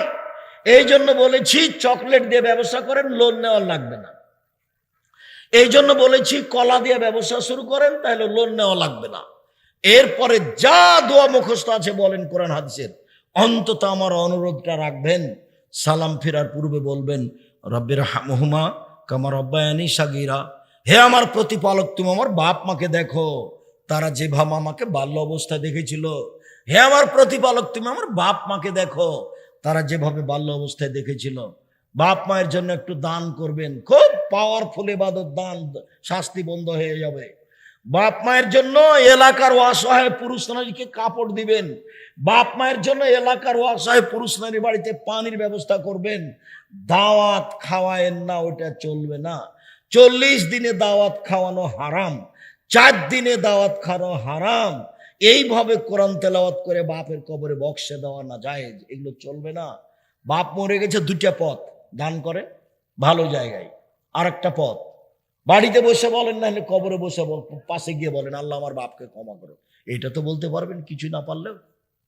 এই জন্য বলেছি চকলেট দিয়ে ব্যবসা করেন, লোন নেওয়ার লাগবে না। এই জন্য বলেছি কলা দিয়ে ব্যবসা শুরু করেন, তাহলে লোন নেওয়া লাগবে না। এরপরে যা দোয়া মুখস্থ আছে বলেন কোরআন হাদিসের। অন্তত আমার অনুরোধটা রাখবেন, সালাম ফেরার পূর্বে বলবেন রব্বির হামহুমা কামা রব্বায়ানি সাগীরা, হে আমার প্রতিপালক তুমি আমার বাপ মাকে দেখো তারা যেভাবে আমাকে বাল্য অবস্থায় দেখেছিল। হে আমার প্রতিপালক তুমি আমার বাপ মাকে দেখো তারা যেভাবে বাল্য অবস্থায় দেখেছিল। বাপ মায়ের জন্য একটু দান করবেন, খুব পাওয়ারফুল ইবাদত, দান শাস্তি বন্ধ হয়ে যাবে। বাপ মায়ের জন্য এলাকার অসহায় পুরুষ নারীকে কাপড় দিবেন, বাপ মায়ের জন্য এলাকার অসহায় পুরুষ নারী বাড়িতে পানির ব্যবস্থা করবেন। দাওয়াত খাওয়ায়েন না, ওটা চলবে না। 40 দিনে দাওয়াত খাওয়ানো হারাম, 4 দিনে দাওয়াত খাওয়ানো হারাম। এইভাবে কোরআন তেলাওয়াত করে বাপের কবরে বক্সে দেওয়া না যায়, এগুলো চলবে না। বাপ মরে গেছে, 2টা পথ, দান করে ভালো জায়গায়, আর একটা পথ বাড়িতে বসে বলেন, না হলে কবরে বসে পাশে গিয়ে বলেন আল্লাহ আমার বাপকে ক্ষমা করো। এটা তো বলতে পারবেন, কিছু না পারলেও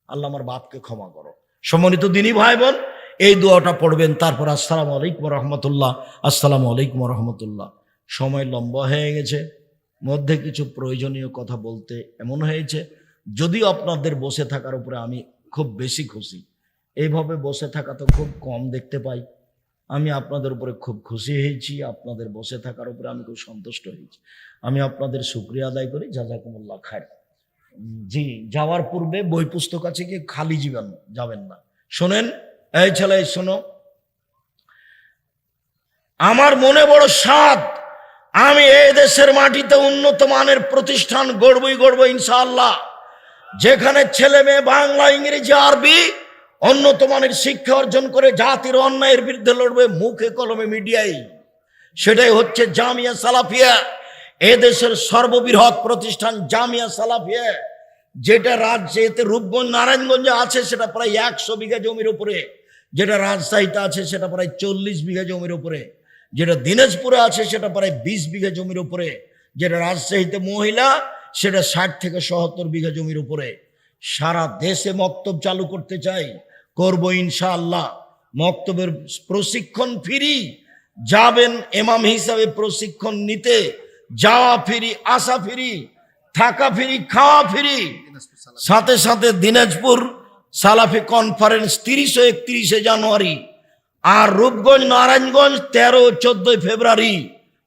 আল্লাহ আমার বাপকে ক্ষমা করো। সম্মানিত দিনী ভাই বোন, এই দোয়াটা পড়বেন। তারপর আসসালামু আলাইকুম রহমতুল্লাহ, আসসালামু আলাইকুম রহমতুল্লাহ। সময় লম্বা হয়ে গেছে, মধ্যে কিছু প্রয়োজনীয় কথা বলতে এমন হয়েছে। যদিও আপনাদের বসে থাকার উপরে আমি খুব বেশি খুশি, এইভাবে বসে থাকা তো খুব কম দেখতে পাই। আমি আপনাদের উপরে খুব খুশি হয়েছি, আপনাদের বসে থাকার উপরে আমি খুব সন্তুষ্ট হয়েছি। আমি আপনাদের শুকরিয়া আদায় করি, জাযাকুমুল্লাহ খায়র। জি, যাওয়ার পূর্বে বই পুস্তক আছে কি খালি যাবেন না। শোনেন, এই ছেলে শোনো, আমার মনে বড় সাধ, আমি এই দেশের মাটিতে উন্নত মানের প্রতিষ্ঠান গড়বই ইনশাআল্লাহ, যেখানে ছেলে মেয়ে বাংলা ইংরেজি আরবি উন্নত মানের শিক্ষা অর্জন করে জাতির অন্যায়ের বিরুদ্ধে লড়বে মুখে কলমে মিডিয়ায়। সেটাই হচ্ছে জামিয়া সালাফিয়া, এদেশের সর্ববৃহৎ প্রতিষ্ঠান জামিয়া সালাফিয়া, যেটা রাজ্যেতে রূপগঞ্জ নারায়ণগঞ্জে আছে সেটা প্রায় 100 বিঘা জমির উপরে, যেটা রাজশাহীতে আছে সেটা প্রায় 40 বিঘা জমির উপরে, যেটা দিনাজপুরে আছে সেটা প্রায় 20 বিঘা জমির উপরে, যেটা রাজশাহীতে মহিলা সেটা 60 থেকে 70 বিঘা জমির উপরে। সারা দেশে মক্তব চালু করতে চাই, করব ইনশাআল্লাহ। মক্তবের প্রশিক্ষণ ফ্রি, যাবেন ইমাম হিসাবে প্রশিক্ষণ নিতে, যাওয়া ফ্রি, আসা ফ্রি, থাকা ফ্রি, খাওয়া ফ্রি। সাথে সাথে দিনাজপুর সালাফি কনফারেন্স 30 ও 31 জানুয়ারি, আর রূপগঞ্জ নারায়ণগঞ্জ 13 ও 14 ফেব্রুয়ারি।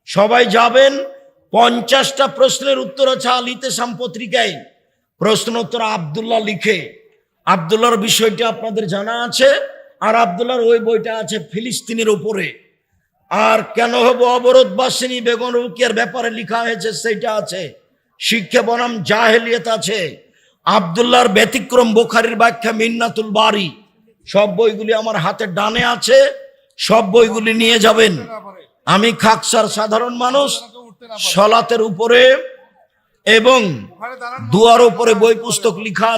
সবাই যাবেন। 50টা প্রশ্নের উত্তর আছে আলিতে পত্রিকায়, প্রশ্ন উত্তর আব্দুল্লাহ লিখে। আব্দুল্লাহর বিষয়টি আপনাদের জানা আছে, আর আব্দুল্লাহর ওই বইটা আছে ফিলিস্তিনের উপরে। আর কেন হবো অবরোধ বাসিনী বেগম রুকিয়ার ব্যাপারে লেখা হয়েছে সেইটা আছে, শিক্ষা বনাম জাহেলিয়াত আছে, আব্দুল্লাহর ব্যতিক্রম বুখারীর ব্যাখ্যা মিন্নাতুল বারি। সব বইগুলি আমার হাতের ডানে আছে, সব বইগুলি নিয়ে যাবেন। আমি খাকসার সাধারণ মানুষ, সলাতের উপরে এবং দুয়ার উপরে বই পুস্তক লিখা